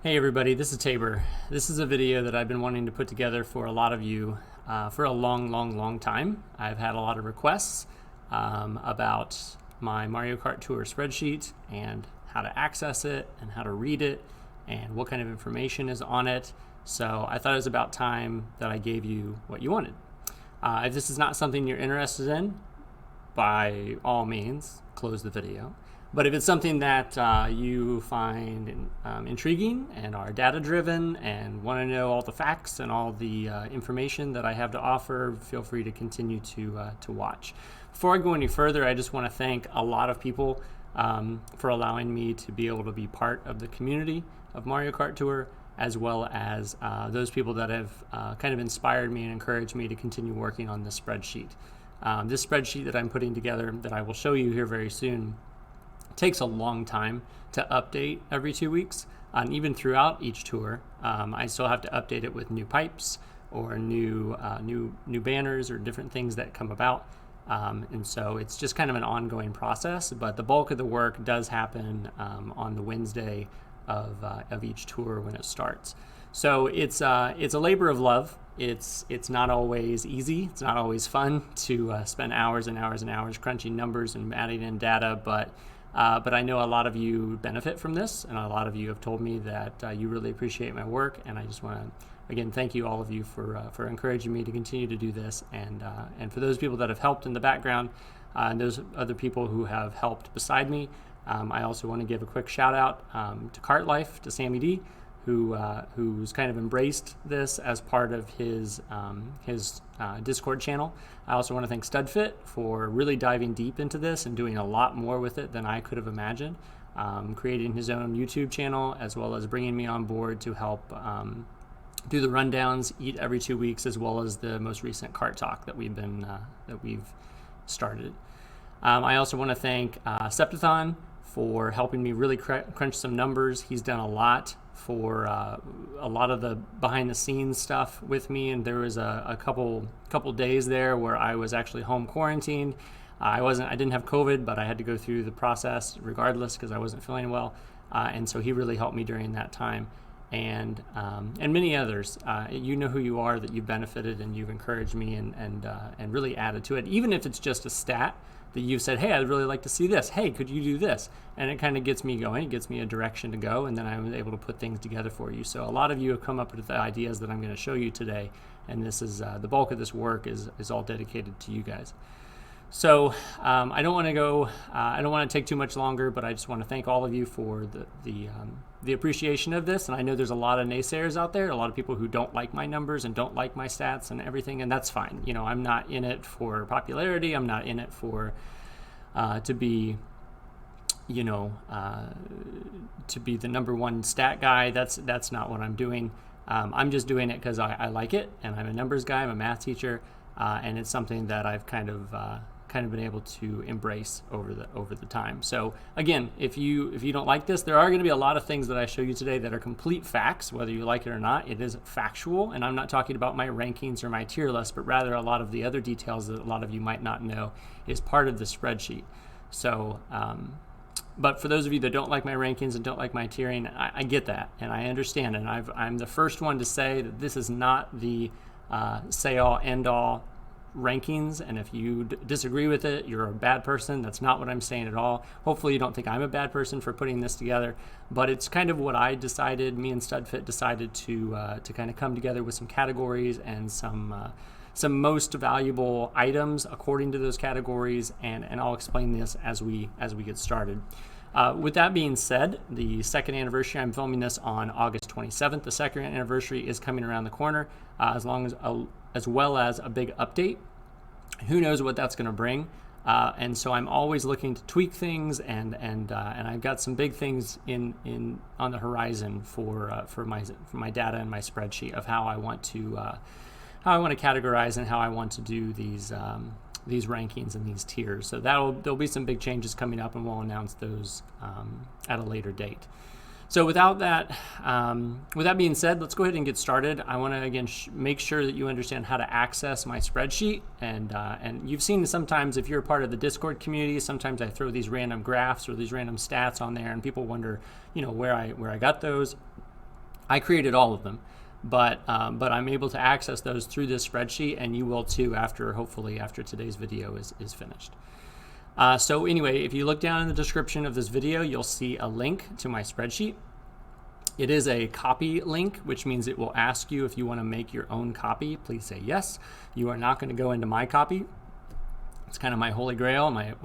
Hey everybody, this is Tabor. This is a video that I've been wanting to put together for a lot of you for a long time. I've had a lot of requests about my Mario Kart Tour spreadsheet and how to access it and how to read it and what kind of information is on it. So I thought it was about time that I gave you what you wanted. If this is not something you're interested in, by all means, close the video. But if it's something that you find intriguing and are data driven and want to know all the facts and all the information that I have to offer, feel free to continue to watch. Before I go any further, I just want to thank a lot of people for allowing me to be able to be part of the community of Mario Kart Tour, as well as those people that have kind of inspired me and encouraged me to continue working on this spreadsheet. This spreadsheet that I'm putting together, that I will show you here very soon, takes a long time to update every 2 weeks, and even throughout each tour I still have to update it with new pipes or new banners or different things that come about, and so it's just kind of an ongoing process, but the bulk of the work does happen on the Wednesday of each tour when it starts. So it's a labor of love. It's not always easy. It's not always fun to spend hours and hours and hours crunching numbers and adding in data, but I know a lot of you benefit from this, and a lot of you have told me that you really appreciate my work, and I just want to, again, thank you, all of you, for encouraging me to continue to do this, and for those people that have helped in the background, and those other people who have helped beside me. I also want to give a quick shout out to Kart Life, to Sammy D, who's kind of embraced this as part of his Discord channel. I also want to thank StudFit for really diving deep into this and doing a lot more with it than I could have imagined, creating his own YouTube channel, as well as bringing me on board to help do the rundowns every 2 weeks, as well as the most recent Kart Talk that we've started. I also want to thank Septathon for helping me really crunch some numbers. He's done a lot for a lot of the behind the scenes stuff with me, and there was a couple days there where I was actually home quarantined. I didn't have COVID, but I had to go through the process regardless because I wasn't feeling well, and so he really helped me during that time, and many others. You know who you are, that you've benefited and you've encouraged me and really added to it, even if it's just a stat that you've said, hey, I'd really like to see this. Hey, could you do this? And it kind of gets me going. It gets me a direction to go, and then I'm able to put things together for you. So a lot of you have come up with the ideas that I'm going to show you today, and this is the bulk of this work is all dedicated to you guys. So I don't want to take too much longer, but I just want to thank all of you for the appreciation of this. And I know there's a lot of naysayers out there, a lot of people who don't like my numbers and don't like my stats and everything, and that's fine. You know, I'm not in it for popularity. I'm not in it for to be the number one stat guy. That's not what I'm doing. I'm just doing it because I like it, and I'm a numbers guy. I'm a math teacher, and it's something that I've kind of been able to embrace over the time. So again, if you don't like this, there are going to be a lot of things that I show you today that are complete facts, whether you like it or not. It is factual, and I'm not talking about my rankings or my tier list, but rather a lot of the other details that a lot of you might not know is part of the spreadsheet. So but for those of you that don't like my rankings and don't like my tiering, I get that, and I understand, and I'm the first one to say that this is not the say all end all rankings, and if you disagree with it, you're a bad person. That's not what I'm saying at all. Hopefully you don't think I'm a bad person for putting this together, but it's kind of what I decided. Me and StudFit decided to kind of come together with some categories and some most valuable items according to those categories, and I'll explain this as we get started. With that being said, the second anniversary, I'm filming this on August 27th. The second anniversary is coming around the corner, as well as a big update. Who knows what that's going to bring? And so I'm always looking to tweak things, and I've got some big things on the horizon for my data and my spreadsheet of how I want to categorize and how I want to do these rankings and these tiers. So there'll be some big changes coming up, and we'll announce those at a later date. So with that being said, let's go ahead and get started. I want to again make sure that you understand how to access my spreadsheet, and you've seen sometimes, if you're a part of the Discord community, sometimes I throw these random graphs or these random stats on there, and people wonder, where I got those. I created all of them, but I'm able to access those through this spreadsheet, and you will too hopefully after today's video is finished. So anyway, if you look down in the description of this video, you'll see a link to my spreadsheet. It is a copy link, which means it will ask you if you want to make your own copy. Please say yes. You are not going to go into my copy. It's kind of my holy grail, my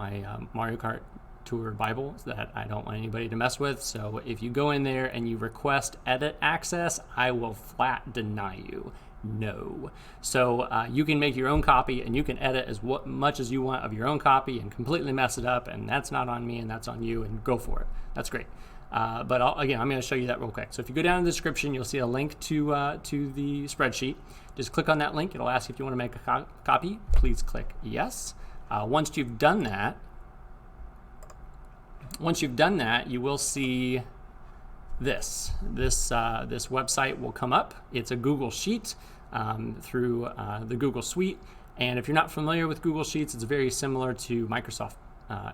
Mario Kart Tour Bible that I don't want anybody to mess with. So if you go in there and you request edit access, I will flat deny you. No. So you can make your own copy and you can edit as much as you want of your own copy and completely mess it up, and that's not on me and that's on you, and go for it. That's great. But again, I'm going to show you that real quick. So if you go down in the description, you'll see a link to the spreadsheet. Just click on that link. It'll ask if you want to make a copy. Please click yes. Once you've done that, you will see this website will come up. It's a Google Sheet through the Google Suite. And if you're not familiar with Google Sheets, it's very similar to Microsoft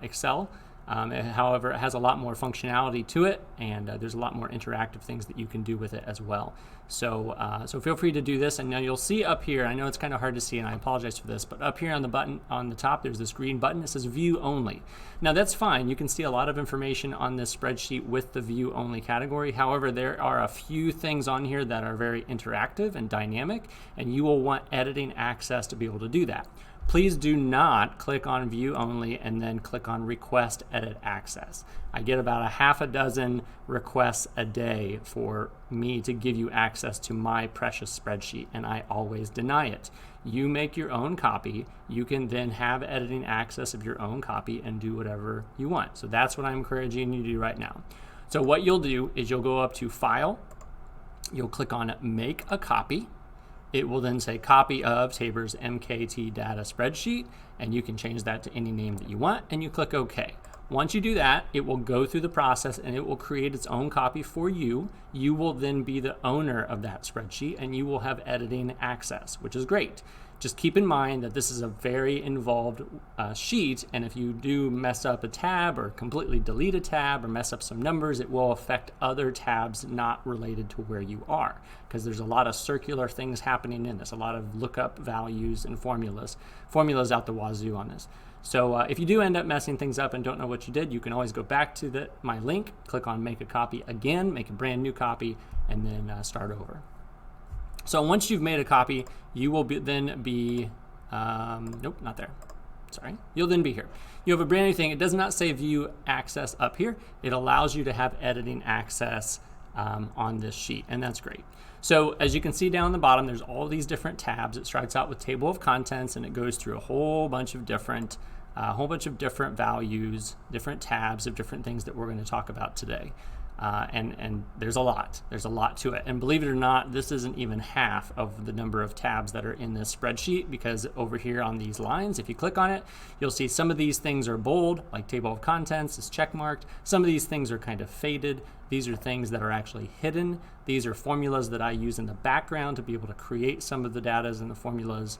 Excel. However, it has a lot more functionality to it, and there's a lot more interactive things that you can do with it as well. So feel free to do this. And now you'll see up here, I know it's kind of hard to see, and I apologize for this, but up here on the button on the top, there's this green button. It says View Only. Now that's fine. You can see a lot of information on this spreadsheet with the View Only category. However, there are a few things on here that are very interactive and dynamic, and you will want editing access to be able to do that. Please do not click on View Only and then click on Request Edit Access. I get about a half a dozen requests a day for me to give you access to my precious spreadsheet, and I always deny it. You make your own copy. You can then have editing access of your own copy and do whatever you want. So that's what I'm encouraging you to do right now. So what you'll do is you'll go up to File. You'll click on Make a Copy. It will then say copy of Tabor's Mkt data spreadsheet, and you can change that to any name that you want, and you click OK. Once you do that, it will go through the process and it will create its own copy for you. You will then be the owner of that spreadsheet, and you will have editing access, which is great. Just keep in mind that this is a very involved sheet, and if you do mess up a tab or completely delete a tab or mess up some numbers, it will affect other tabs not related to where you are, because there's a lot of circular things happening in this, a lot of lookup values and formulas out the wazoo on this. So if you do end up messing things up and don't know what you did, you can always go back to my link, click on Make a Copy again, make a brand new copy, and then start over. So once you've made a copy, you will then be, nope, not there. Sorry. You'll then be here. You have a brand new thing. It does not say View Access up here. It allows you to have editing access on this sheet, and that's great. So as you can see down the bottom, there's all these different tabs. It starts out with Table of Contents, and it goes through a whole bunch of different values, different tabs of different things that we're going to talk about today. And there's a lot to it. And believe it or not, this isn't even half of the number of tabs that are in this spreadsheet, because over here on these lines, if you click on it, you'll see some of these things are bold, like Table of Contents is checkmarked. Some of these things are kind of faded. These are things that are actually hidden. These are formulas that I use in the background to be able to create some of the data and the formulas,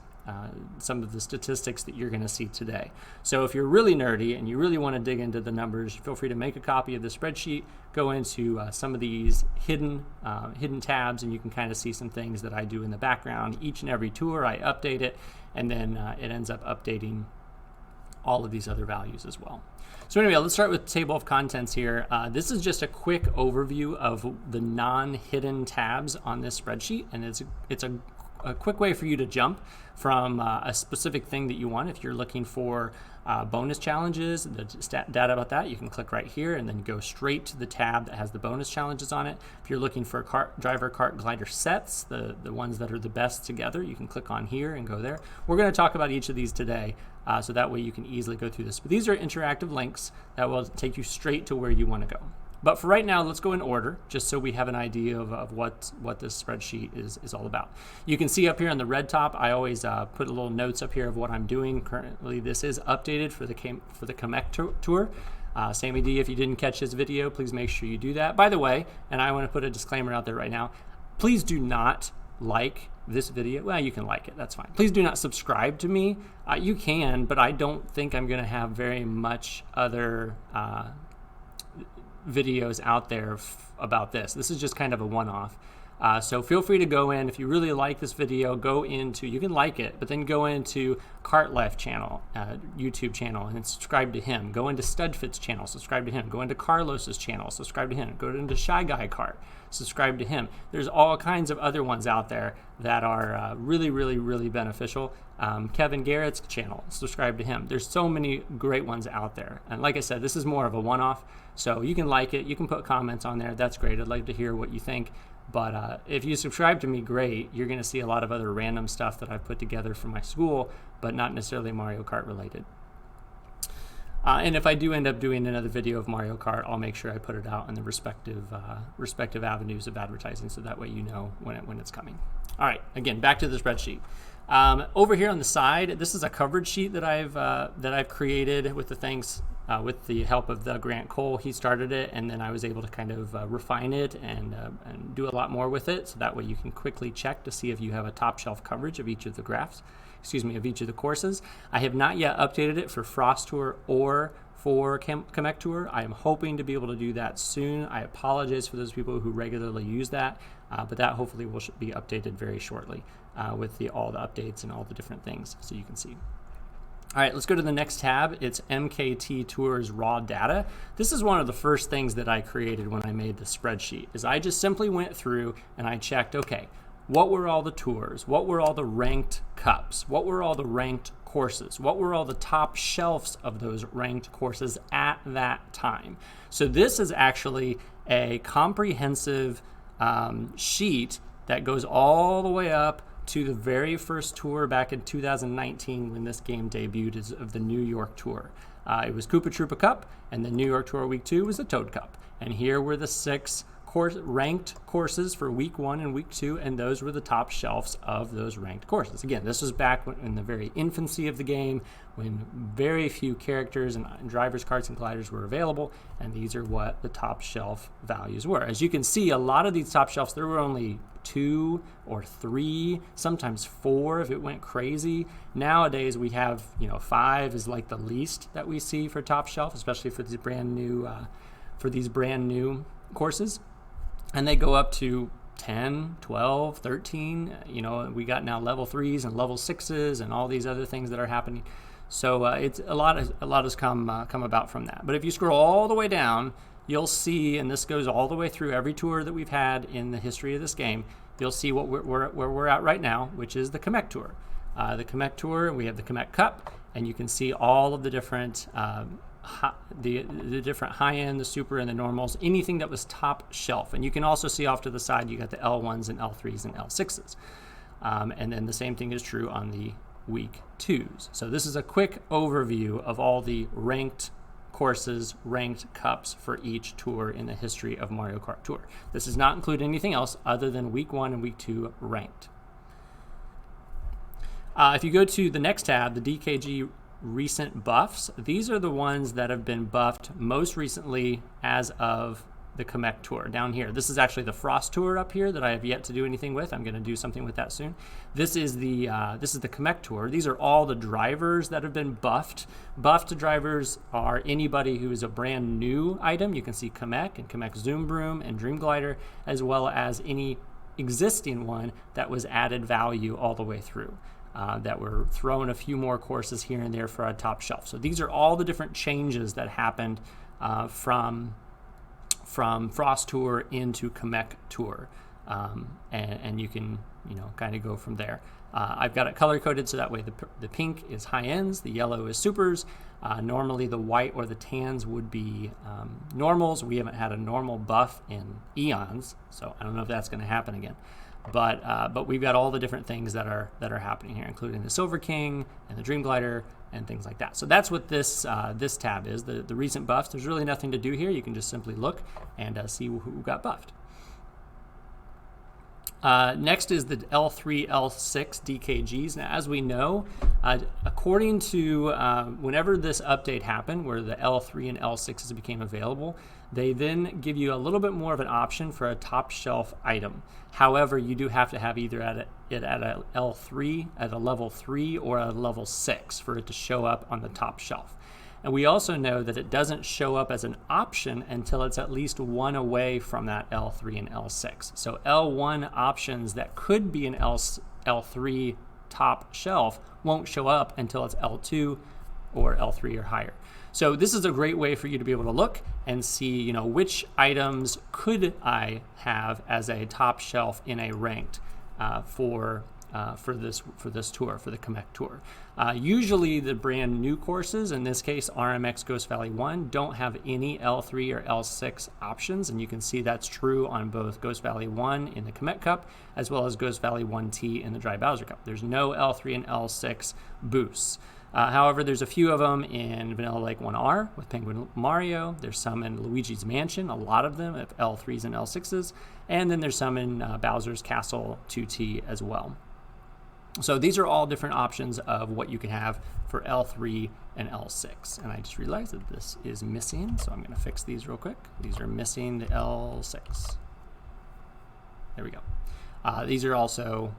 some of the statistics that you're going to see today. So if you're really nerdy and you really want to dig into the numbers, feel free to make a copy of the spreadsheet, go into some of these hidden tabs, and you can kind of see some things that I do in the background. Each and every tour, I update it, and then it ends up updating all of these other values as well. So anyway, let's start with Table of Contents here. This is just a quick overview of the non-hidden tabs on this spreadsheet, and it's a quick way for you to jump from a specific thing that you want. If you're looking for bonus challenges, the data about that, you can click right here and then go straight to the tab that has the bonus challenges on it. If you're looking for driver kart glider sets, the ones that are the best together, you can click on here and go there. We're going to talk about each of these today, so that way you can easily go through this. But these are interactive links that will take you straight to where you want to go. But for right now, let's go in order, just so we have an idea of what this spreadsheet is all about. You can see up here on the red top, I always put a little notes up here of what I'm doing. Currently, this is updated for the Mkt Tour. Same idea, if you didn't catch this video, please make sure you do that. By the way, and I want to put a disclaimer out there right now, please do not like this video. Well, you can like it, that's fine. Please do not subscribe to me. You can, but I don't think I'm going to have very much other videos out there about this. This is just kind of a one-off. So feel free to go in. If you really like this video, you can like it, but then go into Kart Life channel, YouTube channel, and then subscribe to him. Go into Studfit's channel, subscribe to him. Go into Carlos's channel, subscribe to him. Go into Shy Guy Kart, subscribe to him. There's all kinds of other ones out there that are really, really, really beneficial. Kevin Garrett's channel, subscribe to him. There's so many great ones out there. And like I said, this is more of a one-off, so you can like it, you can put comments on there. That's great. I'd like to hear what you think. But if you subscribe to me, great. You're going to see a lot of other random stuff that I've put together for my school, but not necessarily Mario Kart related. And if I do end up doing another video of Mario Kart, I'll make sure I put it out in the respective avenues of advertising, so that way you know when it's coming. All right, again, back to the spreadsheet. Over here on the side, this is a coverage sheet that I've created with the help of the Grant Cole. He started it, and then I was able to kind of refine it and do a lot more with it, so that way you can quickly check to see if you have a top shelf coverage of each of the of each of the courses. I have not yet updated it for Frost Tour or for Mkt Tour. I am hoping to be able to do that soon. I apologize for those people who regularly use that, but that hopefully will be updated very shortly with all the updates and all the different things, so you can see. All right, let's go to the next tab. It's Mkt Tours Raw Data. This is one of the first things that I created when I made the spreadsheet, is I just simply went through and I checked, okay, what were all the tours? What were all the ranked cups? What were all the ranked courses? What were all the top shelves of those ranked courses at that time? So this is actually a comprehensive sheet that goes all the way up to the very first tour back in 2019 when this game debuted, of the New York Tour. It was Koopa Troopa Cup, and the New York Tour Week 2 was the Toad Cup. And here were the 6 ranked courses for Week 1 and Week 2, and those were the top shelves of those ranked courses. Again, this was back in the very infancy of the game, when very few characters and drivers, karts, and gliders were available, and these are what the top shelf values were. As you can see, a lot of these top shelves, there were only 2 or 3, sometimes 4 if it went crazy. Nowadays we have 5 is like the least that we see for top shelf, especially for these brand new courses, and they go up to 10, 12, 13. We got now level 3s and level 6s and all these other things that are happening. So it's a lot has come about from that. But if you scroll all the way down, you'll see, and this goes all the way through every tour that we've had in the history of this game, you'll see where we're at right now, which is the Mkt Tour. The Mkt Tour, we have the Mkt Cup, and you can see all of the different the different high-end, the super, and the normals, anything that was top shelf. And you can also see off to the side, you got the L1s and L3s and L6s. And then the same thing is true on the Week 2s. So this is a quick overview of all the ranked courses, ranked cups for each tour in the history of Mario Kart Tour. This does not include anything else other than Week 1 and Week 2 ranked. If you go to the next tab, the DKG recent buffs, these are the ones that have been buffed most recently as of the Mkt Tour. Down here, this is actually the Frost Tour up here that I have yet to do anything with. I'm going to do something with that soon. This is the Mkt Tour. These are all the drivers that have been buffed. Buffed drivers are anybody who is a brand new item. You can see Mkt and Mkt Zoom Broom and Dream Glider, as well as any existing one that was added value all the way through. That were throwing a few more courses here and there for a top shelf. So these are all the different changes that happened from Frost Tour into Mkt Tour, and you can kind of go from there. I've got it color coded so that way the pink is high ends, the yellow is supers. Normally the white or the tans would be normals. We haven't had a normal buff in eons, so I don't know if that's going to happen again. But we've got all the different things that are happening here, including the Silver King and the Dream Glider and things like that. So that's what this tab is, the recent buffs. There's really nothing to do here. You can just simply look and see who got buffed. Next is the L3, L6 DKGs. Now, as we know, according to whenever this update happened, where the L3 and L6s became available, they then give you a little bit more of an option for a top shelf item. However, you do have to have either at a L3, at a level 3, or a level 6 for it to show up on the top shelf. And we also know that it doesn't show up as an option until it's at least one away from that L3 and L6. So L1 options that could be an L3 top shelf won't show up until it's L2 or L3 or higher. So this is a great way for you to be able to look and see, you know, which items could I have as a top shelf in a ranked for this tour, for the Mkt Tour. Usually the brand new courses, in this case RMX Ghost Valley 1, don't have any L3 or L6 options, and you can see that's true on both Ghost Valley 1 in the Mkt Cup as well as Ghost Valley 1T in the Dry Bowser Cup. There's no L3 and L6 boosts. However, there's a few of them in Vanilla Lake 1R with Penguin Mario. There's some in Luigi's Mansion, a lot of them of L3s and L6s, and then there's some in Bowser's Castle 2T as well. So these are all different options of what you can have for L3 and L6. And I just realized that this is missing, so I'm going to fix these real quick. These are missing the L6. There we go. These are also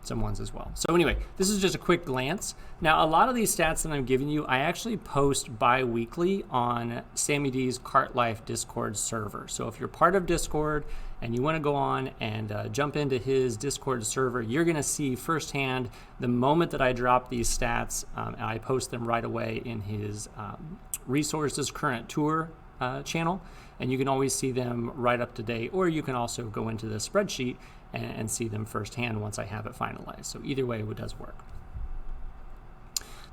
some ones as well. So anyway, this is just a quick glance. Now, a lot of these stats that I'm giving you, I actually post bi-weekly on Sammy D's Kart Life Discord server. So if you're part of Discord and you want to go on and jump into his Discord server, you're going to see firsthand the moment that I drop these stats, and I post them right away in his Resources Current Tour channel, and you can always see them right up to date, or you can also go into the spreadsheet and see them firsthand once I have it finalized. So either way, it does work.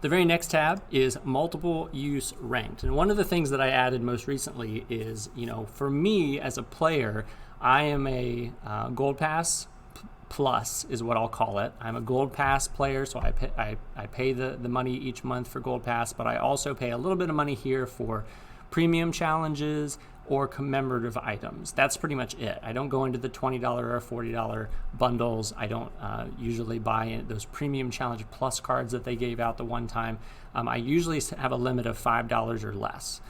The very next tab is multiple use ranked. And one of the things that I added most recently is, you know, for me as a player, I am a Gold Pass plus is what I'll call it. I'm a Gold Pass player, so I pay the money each month for Gold Pass, but I also pay a little bit of money here for premium challenges or commemorative items. That's pretty much it. I don't go into the $20 or $40 bundles. I don't usually buy those premium challenge plus cards that they gave out the one time. I usually have a limit of $5 or less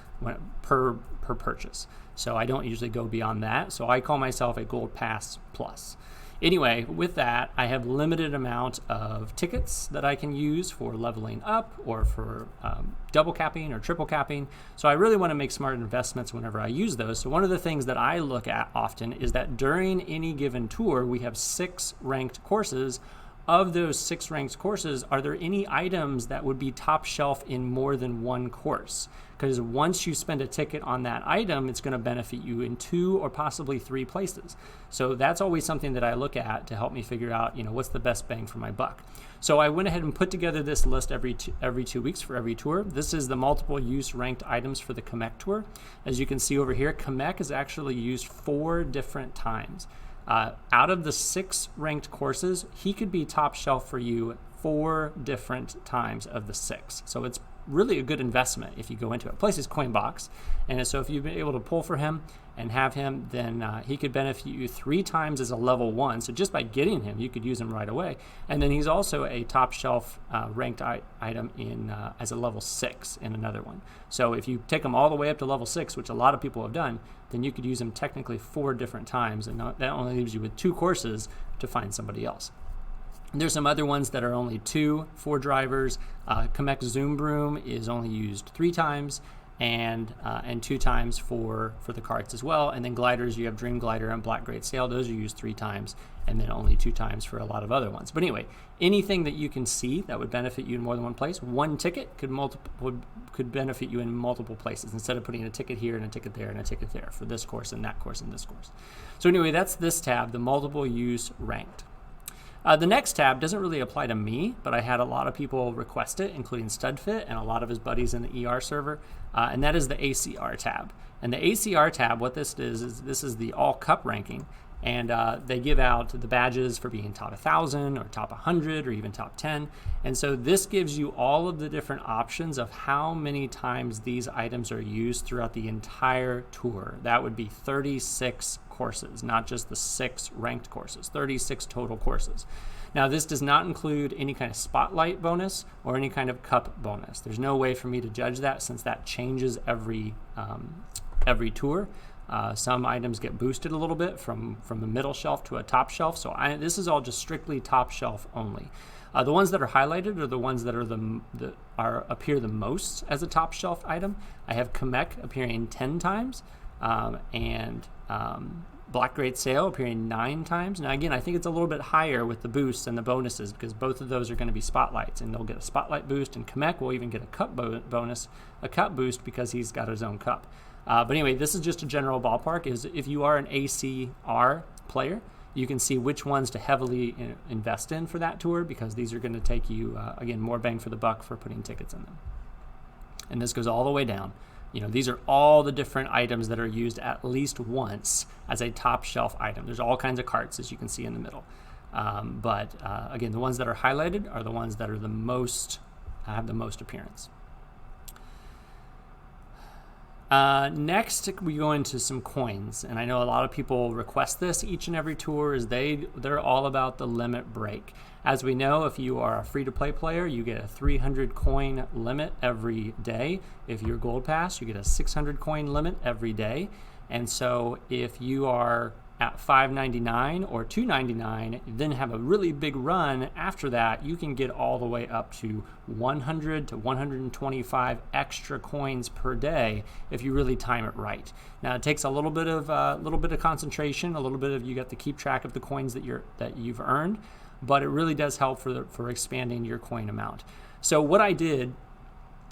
per purchase. So I don't usually go beyond that. So I call myself a Gold Pass Plus. Anyway, with that, I have limited amount of tickets that I can use for leveling up or for double capping or triple capping. So I really want to make smart investments whenever I use those. So one of the things that I look at often is that during any given tour, we have 6 ranked courses. Of those 6 ranked courses, are there any items that would be top shelf in more than one course? Because once you spend a ticket on that item, it's going to benefit you in 2 or possibly 3 places. So that's always something that I look at to help me figure out, you know, what's the best bang for my buck. So I went ahead and put together this list every 2 weeks for every tour. This is the multiple use ranked items for the Mkt Tour. As you can see over here, Mkt is actually used 4 different times. Out of the 6 ranked courses, he could be top shelf for you 4 different times of the 6. So it's really a good investment if you go into it. Plus his coin box. And so if you've been able to pull for him and have him, then he could benefit you 3 times as a level 1. So just by getting him, you could use him right away. And then he's also a top shelf ranked item in as a level 6 in another one. So if you take him all the way up to level 6, which a lot of people have done, then you could use him technically 4 different times. And that only leaves you with 2 courses to find somebody else. There's some other ones that are only 2 for drivers. Mkt Zoom Broom is only used 3 times, and 2 times for the carts as well. And then gliders, you have Dream Glider and Black Great Sail. Those are used 3 times, and then only 2 times for a lot of other ones. But anyway, anything that you can see that would benefit you in more than one place, 1 ticket could benefit you in multiple places instead of putting a ticket here and a ticket there and a ticket there for this course and that course and this course. So anyway, that's this tab, the multiple use ranked. The next tab doesn't really apply to me, but I had a lot of people request it, including StudFit and a lot of his buddies in the ER server, and that is the ACR tab. And the ACR tab, what this is this is the all cup ranking, and they give out the badges for being top 1,000 or top 100 or even top 10. And so this gives you all of the different options of how many times these items are used throughout the entire tour. That would be 36 courses, not just the 6 ranked courses, 36 total courses. Now this does not include any kind of spotlight bonus or any kind of cup bonus. There's no way for me to judge that since that changes every tour. Some items get boosted a little bit from the middle shelf to a top shelf. So this is all just strictly top shelf only. The ones that are highlighted are the ones that are appear the most as a top shelf item. I have Mkt appearing 10 times, and Black Great Sale appearing 9 times. Now again, I think it's a little bit higher with the boosts and the bonuses because both of those are going to be spotlights, and they'll get a spotlight boost, and Mkt will even get a cup bonus, a cup boost because he's got his own cup. But anyway, this is just a general ballpark. Is if you are an ACR player, you can see which ones to heavily invest in for that tour, because these are going to take you, again, more bang for the buck for putting tickets in them. And this goes all the way down. These are all the different items that are used at least once as a top shelf item. There's all kinds of carts, as you can see in the middle. But again, the ones that are highlighted are the ones that are the most, have the most appearance. Next, we go into some coins, and I know a lot of people request this each and every tour. They're all about the limit break. As we know, if you are a free-to-play player, you get a 300 coin limit every day. If you're Gold Pass, you get a 600 coin limit every day. And so if you are at $5.99 or $2.99, then have a really big run after that, you can get all the way up to 100 to 125 extra coins per day if you really time it right. Now it takes a little bit of concentration, a little bit of, you got to keep track of the coins that you've earned, but it really does help for expanding your coin amount. So what I did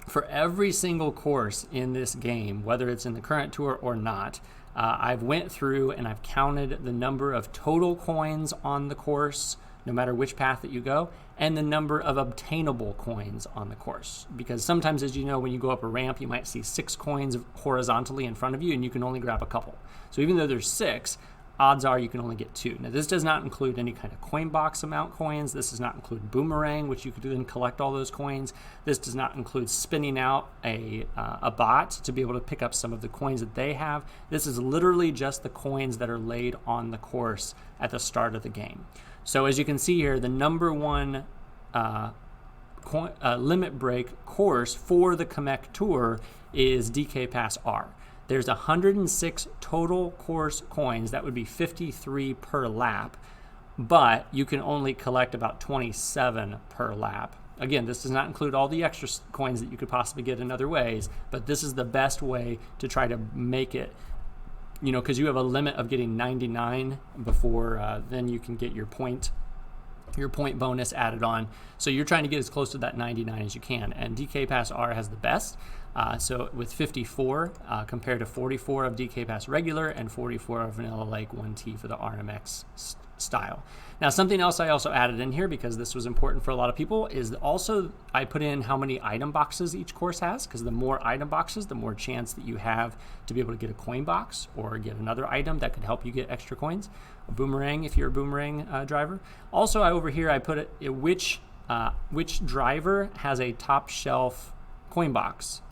for every single course in this game, whether it's in the current tour or not, I've went through and I've counted the number of total coins on the course, no matter which path that you go, and the number of obtainable coins on the course. Because sometimes, as you know, when you go up a ramp, you might see 6 coins horizontally in front of you, and you can only grab a couple. So even though there's 6, odds are you can only get 2. Now this does not include any kind of coin box amount coins. This does not include boomerang, which you could then collect all those coins. This does not include spinning out a bot to be able to pick up some of the coins that they have. This is literally just the coins that are laid on the course at the start of the game. So as you can see here, the number one limit break course for the Mkt Tour is DK Pass R. There's 106 total course coins. That would be 53 per lap, but you can only collect about 27 per lap. Again, this does not include all the extra coins that you could possibly get in other ways, but this is the best way to try to make it, because you have a limit of getting 99 before then you can get your point bonus added on. So you're trying to get as close to that 99 as you can, and DK Pass R has the best. So with 54 compared to 44 of DK Pass regular and 44 of Vanilla Lake 1T for the RMX style. Now something else I also added in here, because this was important for a lot of people, is also I put in how many item boxes each course has, because the more item boxes, the more chance that you have to be able to get a coin box or get another item that could help you get extra coins. A boomerang if you're a boomerang driver. Also over here I put which driver has a top shelf coin box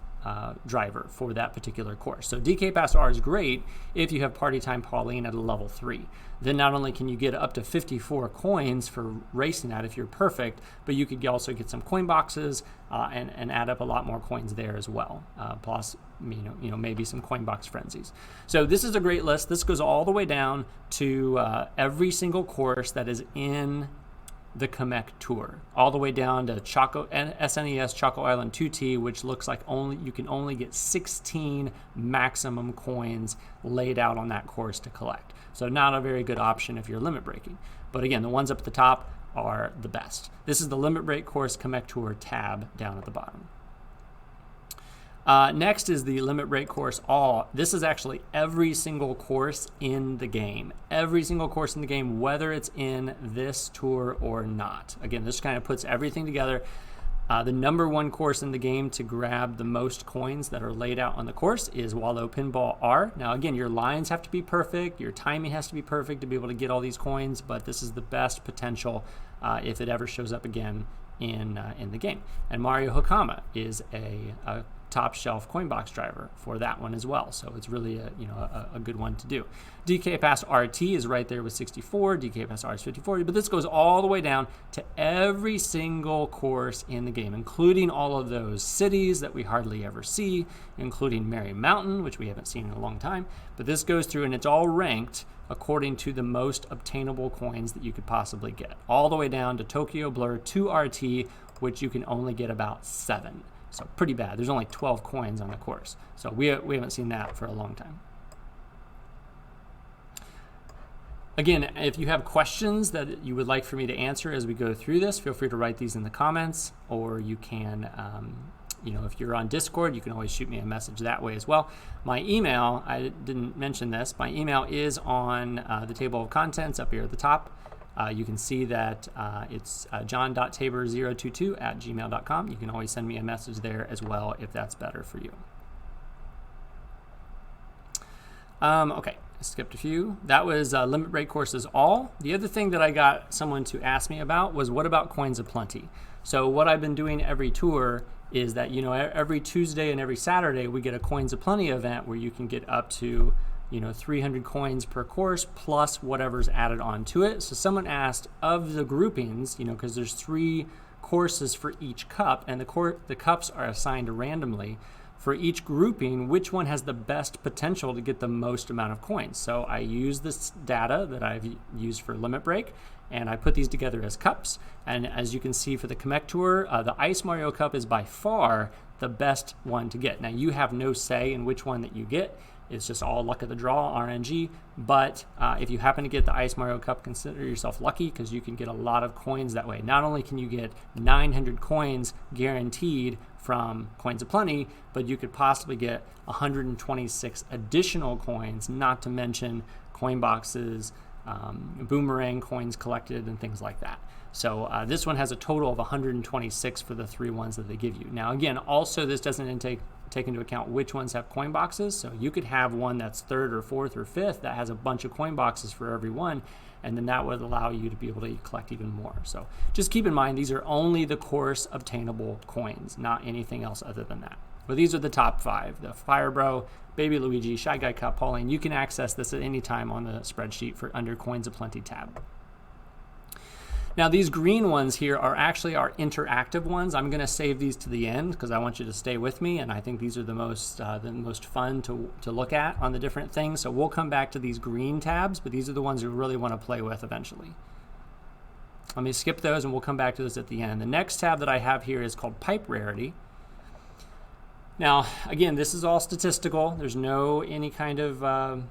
driver for that particular course. So DK Pass R is great if you have Party Time Pauline at a level 3. Then not only can you get up to 54 coins for racing that if you're perfect, but you could also get some coin boxes and add up a lot more coins there as well. Plus, maybe some coin box frenzies. So this is a great list. This goes all the way down to every single course that is in the Mkt Tour, all the way down to SNES Choco Island 2T, which looks like you can only get 16 maximum coins laid out on that course to collect. So not a very good option if you're limit breaking. But again, the ones up at the top are the best. This is the limit break course Mkt Tour tab down at the bottom. Next is the limit break course all. This is actually every single course in the game. Every single course in the game, whether it's in this tour or not. Again, this kind of puts everything together. The number one course in the game to grab the most coins that are laid out on the course is Wallow Pinball R. Now again, your lines have to be perfect, your timing has to be perfect to be able to get all these coins, but this is the best potential if it ever shows up again in the game. And Mario Hakama is a top shelf Coinbox driver for that one as well. So it's really a good one to do. DK Pass RT is right there with 64, DK Pass R is 54, but this goes all the way down to every single course in the game, including all of those cities that we hardly ever see, including Merry Mountain, which we haven't seen in a long time. But this goes through and it's all ranked according to the most obtainable coins that you could possibly get, all the way down to Tokyo Blur 2 RT, which you can only get about 7. So pretty bad. There's only 12 coins on the course. So we haven't seen that for a long time. Again, if you have questions that you would like for me to answer as we go through this, feel free to write these in the comments, or you can, if you're on Discord, you can always shoot me a message that way as well. My email, I didn't mention this, my email is on the table of contents up here at the top. You can see that it's john.tabor022@gmail.com. You can always send me a message there as well if that's better for you. Okay, I skipped a few. That was limit break courses all. The other thing that I got someone to ask me about was, what about coins of plenty? So what I've been doing every tour is that, every Tuesday and every Saturday we get a coins of plenty event where you can get up to 300 coins per course plus whatever's added on to it. So someone asked, of the groupings, because there's 3 courses for each cup, and the cups are assigned randomly. For each grouping, which one has the best potential to get the most amount of coins? So I use this data that I've used for Limit Break, and I put these together as cups. And as you can see for the Mkt Tour, the Ice Mario Cup is by far the best one to get. Now you have no say in which one that you get. It's just all luck of the draw, RNG. But if you happen to get the Ice Mario Cup, consider yourself lucky, because you can get a lot of coins that way. Not only can you get 900 coins guaranteed from Coins of Plenty, but you could possibly get 126 additional coins, not to mention coin boxes, boomerang coins collected, and things like that. So this one has a total of 126 for the 3 ones that they give you. Now again, also this doesn't take into account which ones have coin boxes. So you could have one that's 3rd or 4th or 5th that has a bunch of coin boxes for every one, and then that would allow you to be able to collect even more. So just keep in mind, these are only the course obtainable coins, not anything else other than that. But these are the top 5, the Fire Bro, Baby Luigi, Shy Guy Cup, Pauline. You can access this at any time on the spreadsheet under Coins of Plenty tab. Now these green ones here are actually our interactive ones. I'm going to save these to the end because I want you to stay with me, and I think these are the most fun to look at on the different things. So we'll come back to these green tabs, but these are the ones you really want to play with eventually. Let me skip those and we'll come back to this at the end. The next tab that I have here is called Pipe Rarity. Now again, this is all statistical. There's any kind of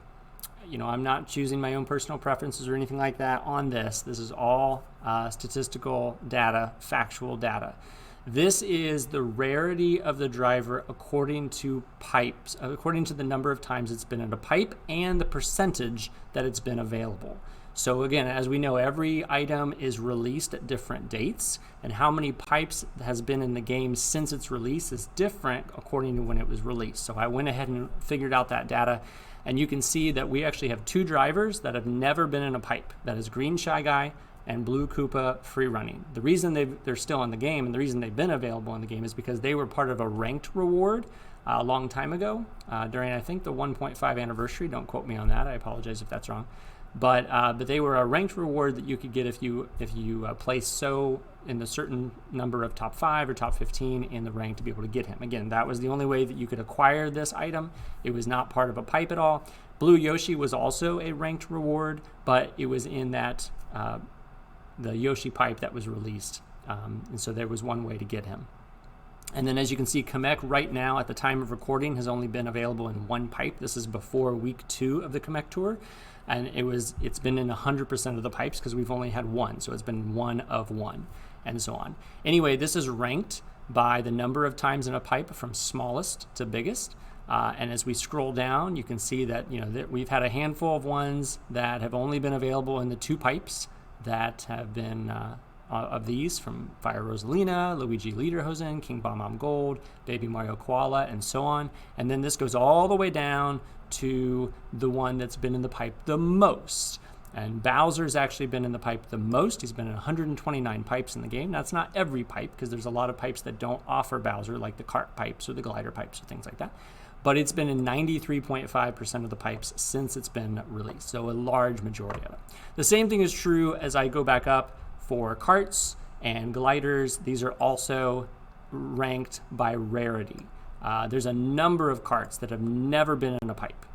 I'm not choosing my own personal preferences or anything like that on this. This is all statistical data, factual data. This is the rarity of the driver according to pipes, according to the number of times it's been in a pipe and the percentage that it's been available. So again, as we know, every item is released at different dates, and how many pipes has been in the game since its release is different according to when it was released. So I went ahead and figured out that data, and you can see that we actually have 2 drivers that have never been in a pipe. That is Green Shy Guy and Blue Koopa Free Running. The reason they're still in the game and the reason they've been available in the game is because they were part of a ranked reward a long time ago during, I think, the 1.5 anniversary. Don't quote me on that. I apologize if that's wrong. But they were a ranked reward that you could get if you placed in a certain number of top 5 or top 15 in the rank to be able to get him. Again, that was the only way that you could acquire this item. It was not part of a pipe at all. Blue Yoshi was also a ranked reward, but it was in that the Yoshi pipe that was released, and so there was one way to get him. And then as you can see, Kamek right now at the time of recording has only been available in 1 pipe. This is before week 2 of the Mkt Tour. And it's been in 100% of the pipes because we've only had 1. So it's been 1 of 1 and so on. Anyway, this is ranked by the number of times in a pipe from smallest to biggest. And as we scroll down, you can see that, that we've had a handful of ones that have only been available in the 2 pipes that have been of these, from Fire Rosalina, Luigi Lederhosen, King Bomb Gold, Baby Mario Koala, and so on. And then this goes all the way down to the one that's been in the pipe the most. And Bowser's actually been in the pipe the most. He's been in 129 pipes in the game. Now, it's not every pipe, because there's a lot of pipes that don't offer Bowser, like the Kart pipes or the glider pipes or things like that. But it's been in 93.5% of the pipes since it's been released, so a large majority of it. The same thing is true as I go back up for karts and gliders. These are also ranked by rarity. There's a number of karts that have never been in a pipe.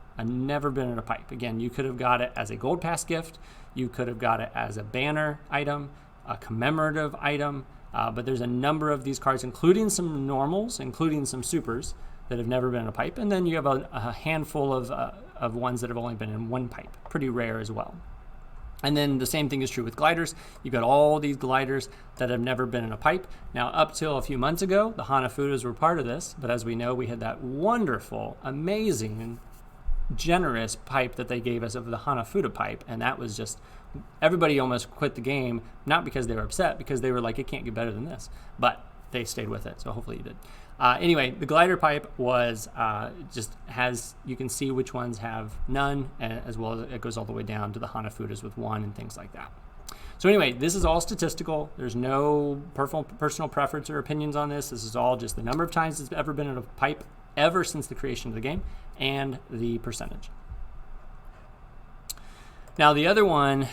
Again, you could have got it as a gold pass gift. You could have got it as a banner item, a commemorative item. But there's a number of these cards, including some normals, including some supers, that have never been in a pipe. And then you have a handful of ones that have only been in one pipe. Pretty rare as well. And then the same thing is true with gliders. You've got all these gliders that have never been in a pipe. Now, up till a few months ago, the Hanafudas were part of this. But as we know, we had that wonderful, amazing, generous pipe that they gave us of the Hanafuda pipe, and that was just, everybody almost quit the game, not because they were upset, because they were like, it can't get better than this, but they stayed with it, so hopefully you did. Anyway, the glider pipe was just has, you can see which ones have none, as well as it goes all the way down to the Hanafudas with one and things like that. So anyway, this is all statistical. There's no personal preference or opinions on this. This is all just the number of times it's ever been in a pipe ever since the creation of the game, and the percentage. Now, the other one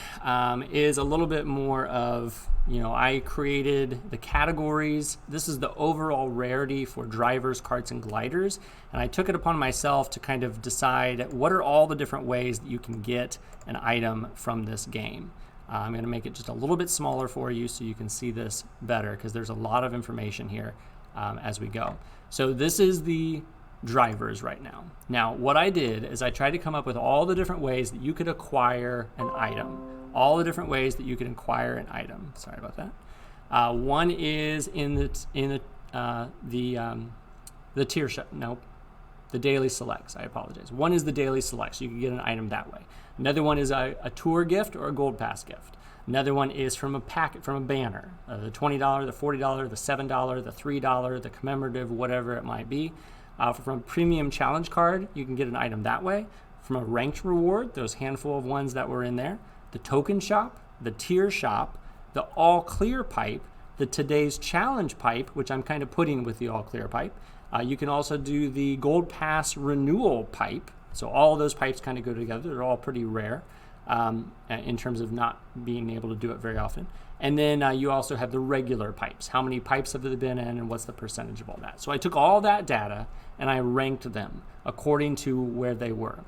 is a little bit more of, I created the categories. This is the overall rarity for drivers, karts, and gliders. And I took it upon myself to kind of decide what are all the different ways that you can get an item from this game. I'm going to make it just a little bit smaller for you so you can see this better, because there's a lot of information here as we go. So this is the drivers right now. Now, what I did is I tried to come up with all the different ways that you could acquire an item. All the different ways that you can acquire an item. Sorry about that. One is in the tier shop. Nope. The daily selects. I apologize. One is the daily selects. You can get an item that way. Another one is a tour gift or a gold pass gift. Another one is from a packet, from a banner. The $20, the $40, the $7, the $3, the commemorative, whatever it might be. From a premium challenge card, you can get an item that way. From a ranked reward, those handful of ones that were in there. The token shop, the tier shop, the all clear pipe, the today's challenge pipe, which I'm kind of putting with the all clear pipe. You can also do the gold pass renewal pipe. So all those pipes kind of go together. They're all pretty rare in terms of not being able to do it very often. And then you also have the regular pipes. How many pipes have they been in, and what's the percentage of all that? So I took all that data and I ranked them according to where they were.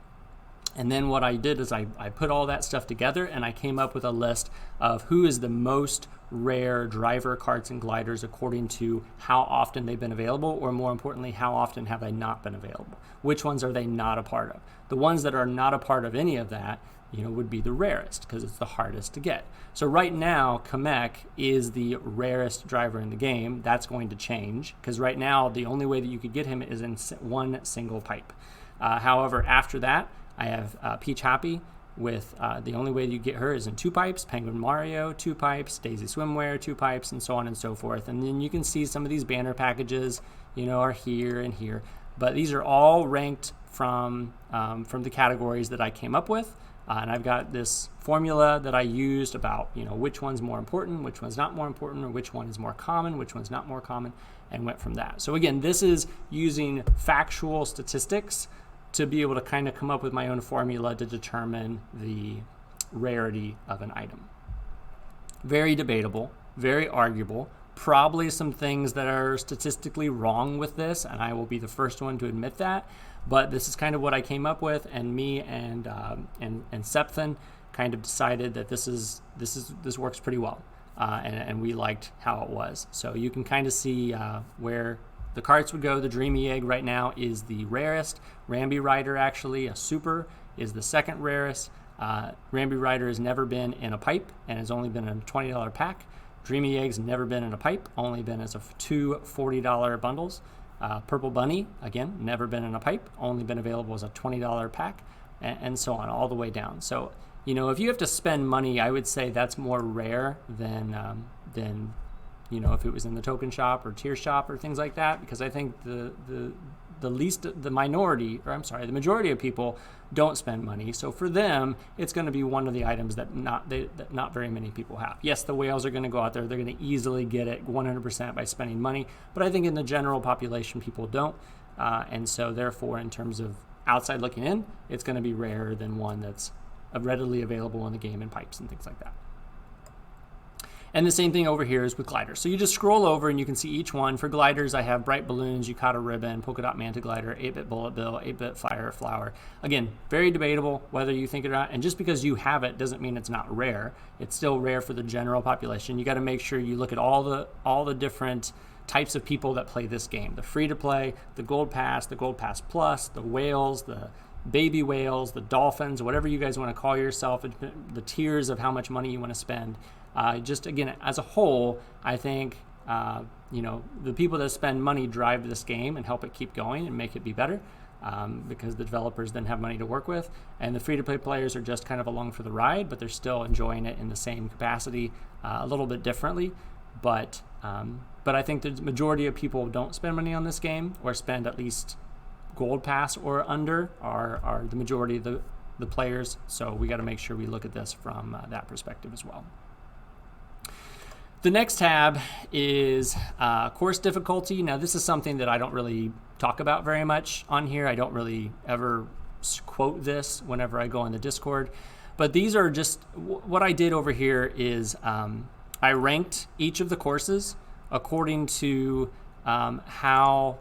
And then what I did is I put all that stuff together, and I came up with a list of who is the most rare driver, karts, and gliders according to how often they've been available, or more importantly, how often have they not been available? Which ones are they not a part of? The ones that are not a part of any of that, would be the rarest, because it's the hardest to get. So right now, Kamek is the rarest driver in the game. That's going to change, because right now, the only way that you could get him is in one single pipe. However, after that, I have Peach Happy with the only way you get her is in 2 pipes, Penguin Mario, 2 pipes, Daisy Swimwear, 2 pipes, and so on and so forth. And then you can see some of these banner packages, are here and here. But these are all ranked from the categories that I came up with. And I've got this formula that I used about, which one's more important, which one's not more important, or which one is more common, which one's not more common, and went from that. So again, this is using factual statistics to be able to kind of come up with my own formula to determine the rarity of an item. Very debatable, very arguable, probably some things that are statistically wrong with this, and I will be the first one to admit that, but this is kind of what I came up with, and me and Septhan kind of decided that this works pretty well, and we liked how it was. So you can kind of see where the karts would go. The Dreamy Egg right now is the rarest. Ramby Rider, actually, a super, is the second rarest. Ramby Rider has never been in a pipe and has only been in a $20 pack. Dreamy Egg's never been in a pipe, only been as of 2 $40 bundles. Purple Bunny, again, never been in a pipe, only been available as a $20 pack, and so on, all the way down. So, if you have to spend money, I would say that's more rare than if it was in the token shop or tier shop or things like that, because I think the the majority of people don't spend money. So for them, it's going to be one of the items that not very many people have. Yes, the whales are going to go out there. They're going to easily get it 100% by spending money. But I think in the general population, people don't. And so therefore, in terms of outside looking in, it's going to be rarer than one that's readily available in the game in pipes and things like that. And the same thing over here is with gliders. So you just scroll over and you can see each one. For gliders, I have Bright Balloons, Yukata Ribbon, Polka Dot Manta Glider, 8-Bit Bullet Bill, 8-Bit Fire Flower. Again, very debatable whether you think it or not. And just because you have it doesn't mean it's not rare. It's still rare for the general population. You got to make sure you look at all the different types of people that play this game. The free-to-play, the Gold Pass Plus, the whales, the baby whales, the dolphins, whatever you guys want to call yourself, the tiers of how much money you want to spend. Just again, as a whole, I think the people that spend money drive this game and help it keep going and make it be better, because the developers then have money to work with, and the free-to-play players are just kind of along for the ride, but they're still enjoying it in the same capacity, a little bit differently. But I think the majority of people who don't spend money on this game or spend at least Gold Pass or under are the majority of the players. So we got to make sure we look at this from that perspective as well. The next tab is course difficulty. Now, this is something that I don't really talk about very much on here. I don't really ever quote this whenever I go on the Discord. But these are just, what I did over here is I ranked each of the courses according to how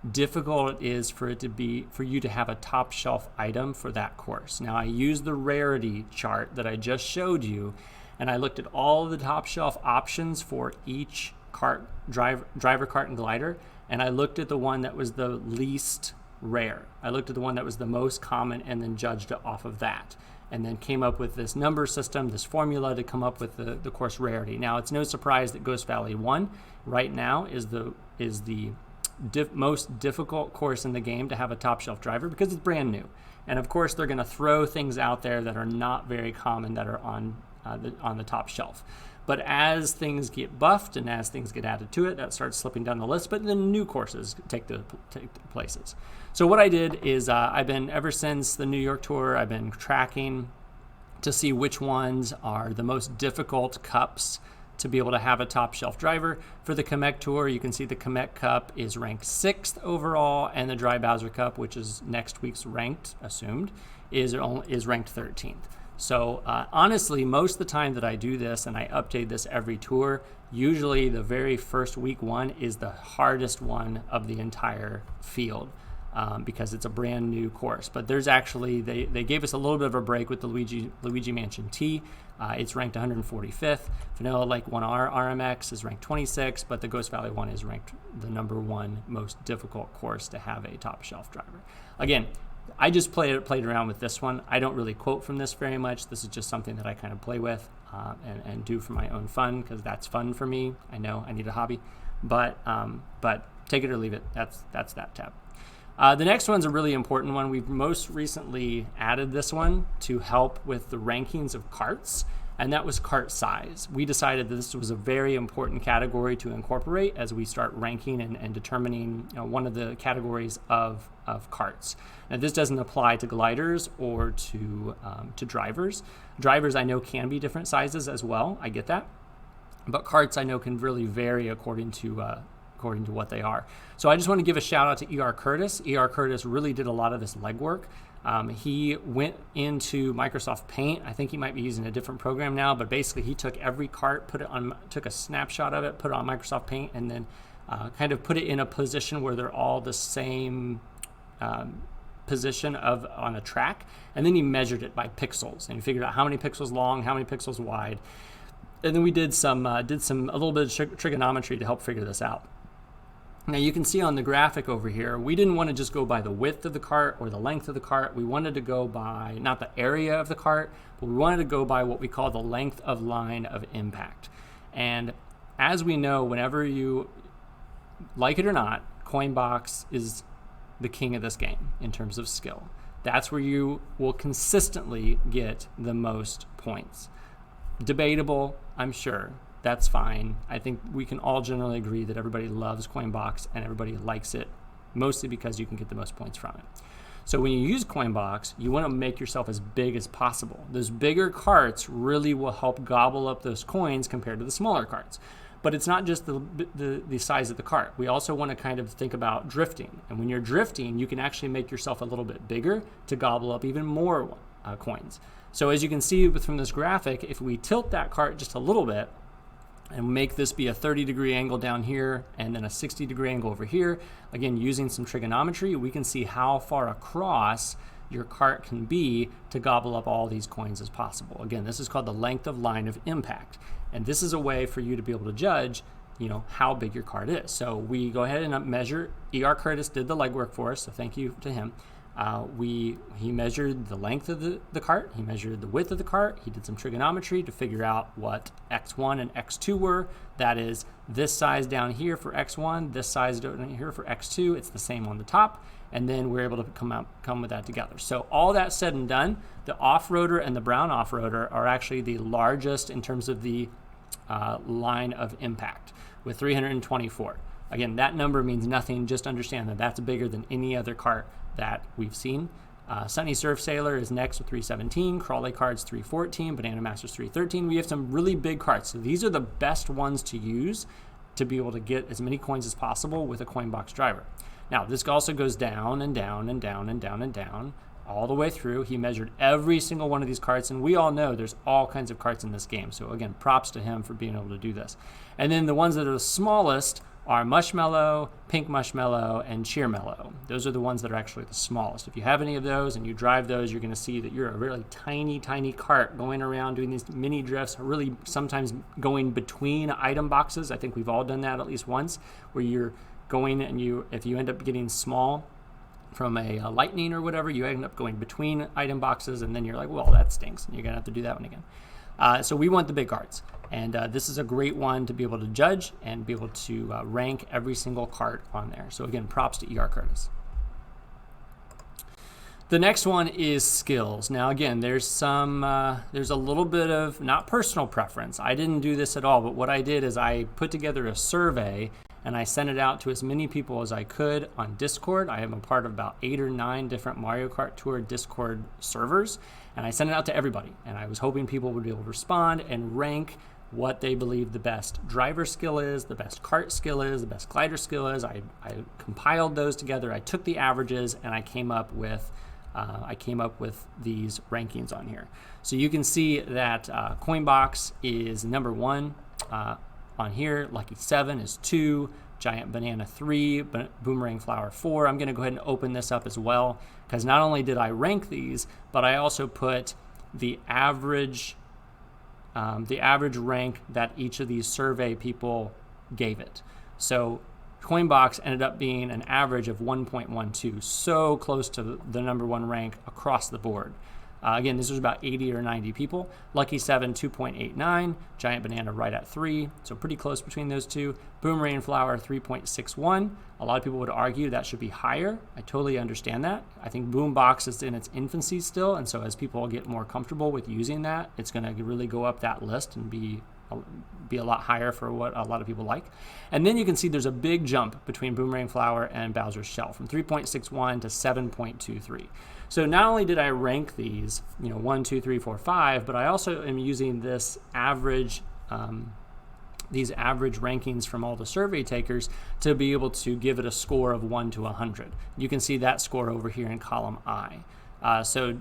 difficult it is for you to have a top shelf item for that course. Now, I used the rarity chart that I just showed you, and I looked at all of the top shelf options for each driver, cart, and glider, and I looked at the one that was the least rare. I looked at the one that was the most common and then judged it off of that, and then came up with this number system, this formula to come up with the course rarity. Now, it's no surprise that Ghost Valley 1 right now is the most difficult course in the game to have a top shelf driver because it's brand new. And of course, they're going to throw things out there that are not very common that are on the top shelf. But as things get buffed and as things get added to it, that starts slipping down the list. But then new courses take the places. So what I did is I've been, ever since the New York tour, I've been tracking to see which ones are the most difficult cups to be able to have a top shelf driver. For the Mkt Tour, you can see the Mkt Cup is ranked 6th overall, and the Dry Bowser Cup, which is next week's ranked, assumed, is ranked 13th. So honestly, most of the time that I do this and I update this every tour, usually the very first week one is the hardest one of the entire field. Because it's a brand new course. But there's actually, they gave us a little bit of a break with the Luigi Mansion T. It's ranked 145th. Vanilla Lake 1R RMX is ranked 26th, but the Ghost Valley 1 is ranked the #1 most difficult course to have a top shelf driver. Again, I just played around with this one. I don't really quote from this very much. This is just something that I kind of play with and do for my own fun, because that's fun for me. I know I need a hobby, but take it or leave it. That's that tab. The next one's a really important one. We've most recently added this one to help with the rankings of carts, and that was cart size. We decided that this was a very important category to incorporate as we start ranking and determining one of the categories of carts. Now, this doesn't apply to gliders or to drivers. Drivers I know can be different sizes as well. I get that. But carts I know can really vary according to what they are. So I just want to give a shout out to E.R. Curtis. E.R. Curtis really did a lot of this legwork. He went into Microsoft Paint. I think he might be using a different program now, but basically he took every cart, took a snapshot of it, put it on Microsoft Paint, and then kind of put it in a position where they're all the same position on a track. And then he measured it by pixels, and he figured out how many pixels long, how many pixels wide. And then we did a little bit of trigonometry to help figure this out. Now you can see on the graphic over here, we didn't want to just go by the width of the cart or the length of the cart. We wanted to go by not the area of the cart, but we wanted to go by what we call the length of line of impact. And as we know, whenever you like it or not, Coinbox is the king of this game in terms of skill. That's where you will consistently get the most points. Debatable, I'm sure. That's fine. I think we can all generally agree that everybody loves Coinbox and everybody likes it mostly because you can get the most points from it. So when you use Coinbox, you want to make yourself as big as possible. Those bigger carts really will help gobble up those coins compared to the smaller carts. But it's not just the size of the cart. We also want to kind of think about drifting. And when you're drifting, you can actually make yourself a little bit bigger to gobble up even more coins. So as you can see from this graphic, if we tilt that cart just a little bit and make this be a 30-degree angle down here and then a 60-degree angle over here, again, using some trigonometry, we can see how far across your cart can be to gobble up all these coins as possible. Again, this is called the length of line of impact. And this is a way for you to be able to judge, how big your cart is. So we go ahead and measure. E.R. Curtis did the legwork for us, so thank you to him. He measured the length of the cart, he measured the width of the cart, he did some trigonometry to figure out what X1 and X2 were. That is this size down here for X1, this size down here for X2, it's the same on the top, and then we're able to come with that together. So all that said and done, the off-roader and the brown off-roader are actually the largest in terms of the line of impact with 324. Again, that number means nothing, just understand that that's bigger than any other cart that we've seen. Sunny Surf Sailor is next with 317, Crawley Cart's 314, Banana Master's 313. We have some really big carts. So these are the best ones to use to be able to get as many coins as possible with a Coinbox driver. Now, this also goes down and down and down and down and down all the way through. He measured every single one of these carts, and we all know there's all kinds of carts in this game. So again, props to him for being able to do this. And then the ones that are the smallest are Mushmallow, Pink Mushmallow, and Cheermellow. Those are the ones that are actually the smallest. If you have any of those and you drive those, you're going to see that you're a really tiny, tiny cart going around doing these mini drifts, really sometimes going between item boxes. I think we've all done that at least once, where you're going and if you end up getting small from a lightning or whatever, you end up going between item boxes, and then you're like, well, that stinks, and you're going to have to do that one again. So we want the big carts. And this is a great one to be able to judge and be able to rank every single cart on there. So again, props to E.R. Curtis. The next one is skills. Now again, there's a little bit of not personal preference. I didn't do this at all, but what I did is I put together a survey and I sent it out to as many people as I could on Discord. I am a part of about 8 or 9 different Mario Kart Tour Discord servers, and I sent it out to everybody. And I was hoping people would be able to respond and rank what they believe the best driver skill is, the best kart skill is, the best glider skill is. I compiled those together. I took the averages and I came up with these rankings on here. So you can see that Coinbox is number 1 on here. Lucky 7 is 2. Giant Banana 3, Boomerang Flower 4. I'm going to go ahead and open this up as well, because not only did I rank these, but I also put the average rank that each of these survey people gave it. So Coinbox ended up being an average of 1.12, so close to the number 1 rank across the board. Again, this was about 80 or 90 people. Lucky 7, 2.89. Giant Banana right at 3, so pretty close between those two. Boomerang Flower, 3.61. A lot of people would argue that should be higher. I totally understand that. I think Boombox is in its infancy still, and so as people get more comfortable with using that, it's going to really go up that list and be a lot higher for what a lot of people like. And then you can see there's a big jump between Boomerang Flower and Bowser's Shell from 3.61 to 7.23. So not only did I rank these, 1, 2, 3, 4, 5, but I also am using this average, these average rankings from all the survey takers to be able to give it a score of 1 to 100. You can see that score over here in column I. So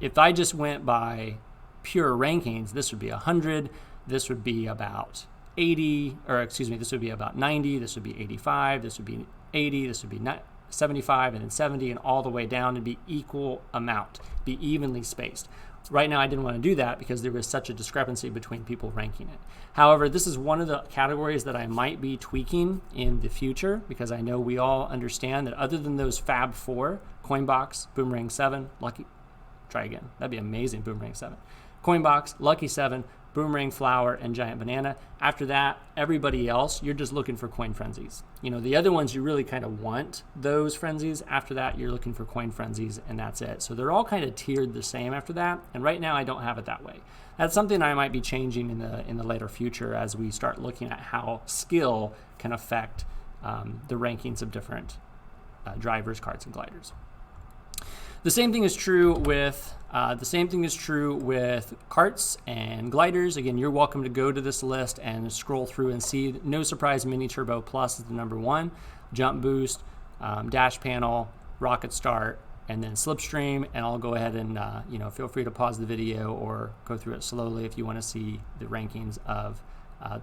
if I just went by pure rankings, this would be 100. This would be about 80, or excuse me, this would be about 90. This would be 85. This would be 80. This would be 75, and then 70, and all the way down to be equal amount, be evenly spaced. Right now I didn't want to do that because there was such a discrepancy between people ranking it. However, this is one of the categories that I might be tweaking in the future, because I know we all understand that other than those Fab 4, Coinbox, Boomerang 7, Lucky, try again, that'd be amazing, Boomerang 7, Coinbox, Lucky 7, Boomerang Flower, and Giant Banana. After that, everybody else, you're just looking for coin frenzies. The other ones, you really kind of want those frenzies. After that, you're looking for coin frenzies, and that's it. So they're all kind of tiered the same after that, and right now I don't have it that way. That's something I might be changing in the later future as we start looking at how skill can affect the rankings of different drivers, karts, and gliders. The same thing is true with karts and gliders. Again, you're welcome to go to this list and scroll through and see. No surprise, Mini Turbo Plus is the #1. Jump Boost, Dash Panel, Rocket Start, and then Slipstream. And I'll go ahead and feel free to pause the video or go through it slowly if you want to see the rankings of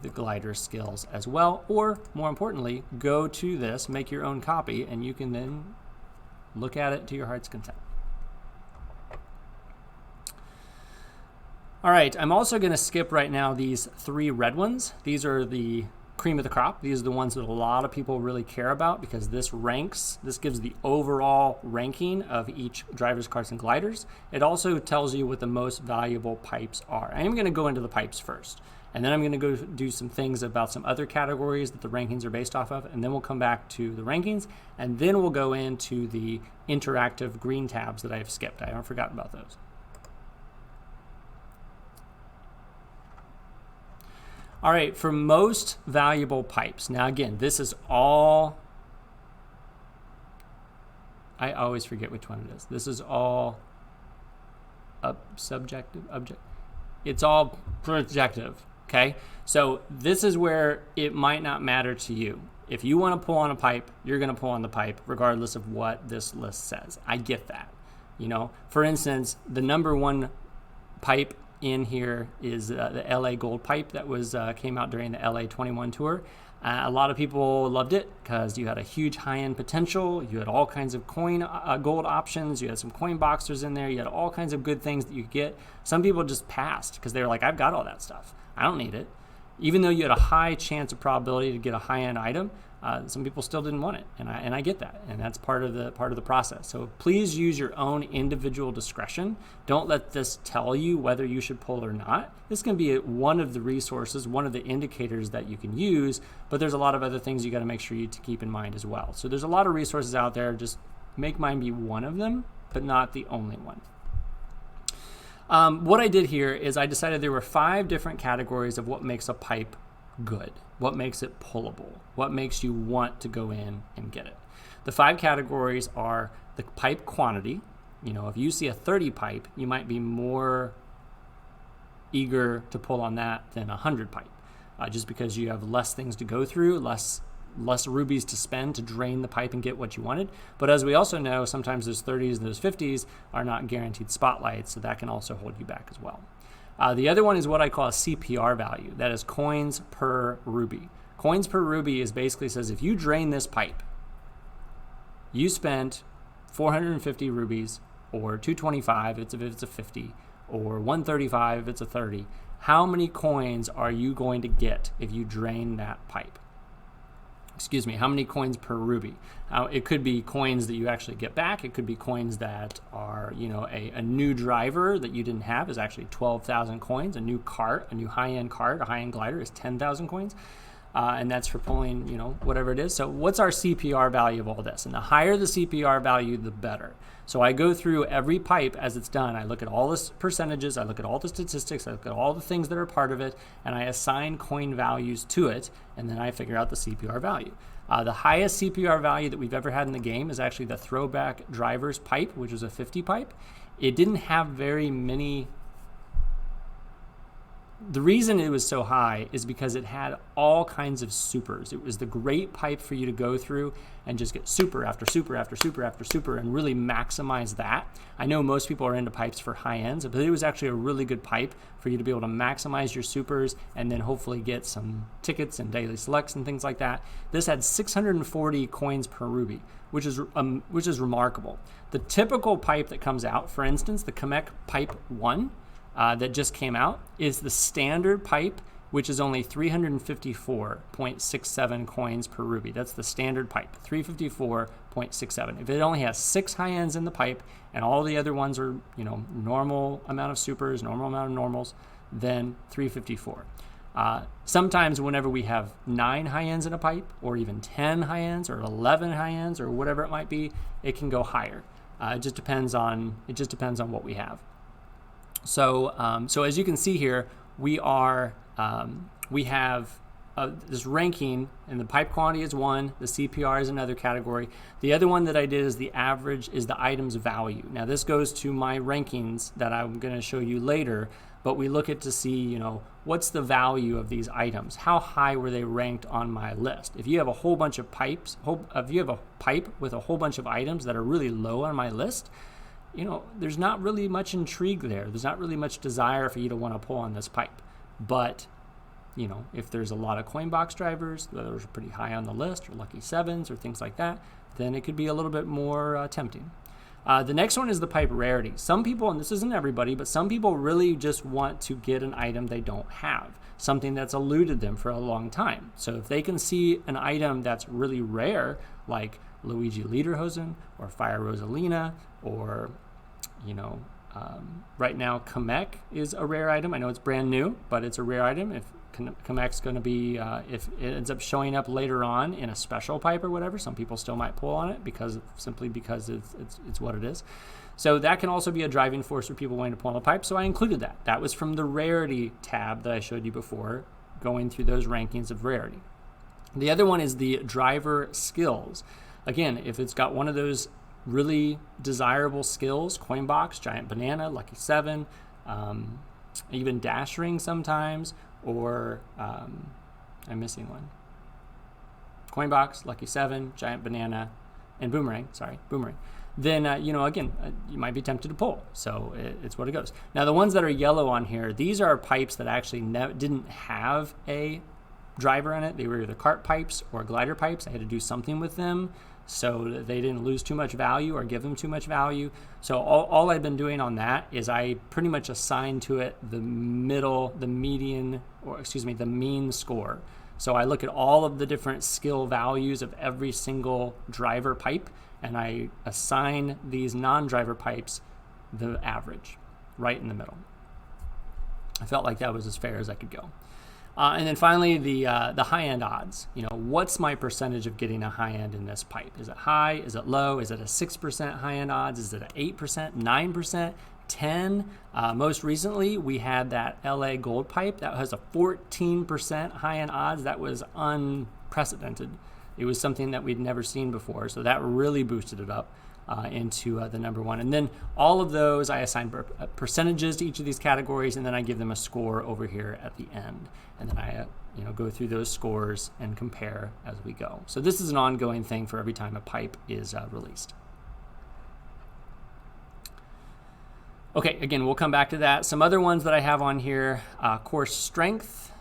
the glider skills as well. Or more importantly, go to this, make your own copy, and you can then look at it to your heart's content. All right, I'm also going to skip right now these 3 red ones. These are the cream of the crop. These are the ones that a lot of people really care about because this gives the overall ranking of each drivers, karts, and gliders. It also tells you what the most valuable pipes are. I am going to go into the pipes first, and then I'm going to go do some things about some other categories that the rankings are based off of, and then we'll come back to the rankings, and then we'll go into the interactive green tabs that I have skipped. I haven't forgotten about those. All right, for most valuable pipes. Now again, this is all, I always forget which one it is. This is all subjective, it's all projective, okay? So this is where it might not matter to you. If you want to pull on a pipe, you're going to pull on the pipe regardless of what this list says. I get that. For instance, the #1 pipe in here is the LA Gold pipe that came out during the LA 21 tour. A lot of people loved it because you had a huge high-end potential. You had all kinds of gold options. You had some coin boxers in there. You had all kinds of good things that you could get. Some people just passed because they were like, I've got all that stuff. I don't need it. Even though you had a high chance of probability to get a high-end item, some people still didn't want it, and I get that, and that's part of the process. So please use your own individual discretion. Don't let this tell you whether you should pull or not. This can be one of the resources, one of the indicators that you can use, but there's a lot of other things you got to make sure you keep in mind as well. So there's a lot of resources out there. Just make mine be one of them, but not the only one. What I did here is I decided there were 5 different categories of what makes a pipe good, what makes it pullable, what makes you want to go in and get it. The 5 categories are the pipe quantity. If you see a 30 pipe, you might be more eager to pull on that than a 100 pipe, just because you have less things to go through, less rubies to spend to drain the pipe and get what you wanted. But as we also know, sometimes those 30s and those 50s are not guaranteed spotlights, so that can also hold you back as well. The other one is what I call a CPR value. That is coins per ruby. Coins per ruby is basically says if you drain this pipe, you spent 450 rubies, or 225 if it's a 50, or 135 if it's a 30. How many coins are you going to get if you drain that pipe? Excuse me, how many coins per ruby? It could be coins that you actually get back. It could be coins that are, a new driver that you didn't have is actually 12,000 coins. A new cart, a new high-end cart, a high-end glider is 10,000 coins. And that's for pulling, whatever it is. So what's our CPR value of all this? And the higher the CPR value, the better. So I go through every pipe as it's done. I look at all the percentages. I look at all the statistics. I look at all the things that are part of it, and I assign coin values to it, and then I figure out the CPR value. The highest CPR value that we've ever had in the game is actually the Throwback Drivers pipe, which was a 50 pipe. It didn't have very many. The reason it was so high is because it had all kinds of supers. It was the great pipe for you to go through and just get super after super after super after super and really maximize that. I know most people are into pipes for high ends, but it was actually a really good pipe for you to be able to maximize your supers and then hopefully get some tickets and daily selects and things like that. This had 640 coins per ruby, which is remarkable. The typical pipe that comes out, for instance, the Mkt Pipe 1, that just came out is the standard pipe, which is only 354.67 coins per ruby. That's the standard pipe, 354.67. If it only has 6 high ends in the pipe and all the other ones are, normal amount of supers, normal amount of normals, then 354. Sometimes whenever we have 9 high ends in a pipe, or even 10 high ends, or 11 high ends, or whatever it might be, it can go higher. It just depends on what we have. So as you can see here, we have this ranking, and the pipe quantity is one, the CPR is another category. The other one that I did is the average is the item's value. Now this goes to my rankings that I'm going to show you later, but we look at to see, you know, what's the value of these items? How high were they ranked on my list? If you have a whole bunch of pipes, if you have a pipe with a whole bunch of items that are really low on my list, you know, there's not really much intrigue there. There's not really much desire for you to want to pull on this pipe. But you know, if there's a lot of coin box drivers, those are pretty high on the list, or lucky sevens or things like that, then it could be a little bit more tempting. The next one is the pipe rarity. Some people, and this isn't everybody, but some people really just want to get an item they don't have, something that's eluded them for a long time. So if they can see an item that's really rare, like Luigi Lederhosen or Fire Rosalina, or, you know, right now Mkt is a rare item. I know it's brand new, but it's a rare item. If Mkt's going to be, if it ends up showing up later on in a special pipe or whatever, some people still might pull on it simply because it's what it is. So that can also be a driving force for people wanting to pull on the pipe. So I included that. That was from the Rarity tab that I showed you before, going through those rankings of rarity. The other one is the driver skills. Again, if it's got one of those really desirable skills, coin box, giant banana, lucky seven, even dash ring sometimes, or I'm missing one. Coin box, lucky seven, giant banana, and boomerang. Then you know, again, you might be tempted to pull. So it's what it goes. Now the ones that are yellow on here, these are pipes that actually didn't have a driver in it. They were either cart pipes or glider pipes. I had to do something with them so that they didn't lose too much value or give them too much value. So all I've been doing on that is I pretty much assign to it the mean score. So I look at all of the different skill values of every single driver pipe, and I assign these non-driver pipes the average, right in the middle. I felt like that was as fair as I could go. And then finally, the high-end odds. You know, what's my percentage of getting a high-end in this pipe? Is it high? Is it low? Is it a 6% high-end odds? Is it an 8%, 9%, 10? Most recently, we had that LA gold pipe that has a 14% high-end odds. That was unprecedented. It was something that we'd never seen before, so that really boosted it up into the number one. And then all of those, I assign percentages to each of these categories, and then I give them a score over here at the end. And then I go through those scores and compare as we go. So this is an ongoing thing for every time a pipe is released. Okay, again, we'll come back to that. Some other ones that I have on here, course strength.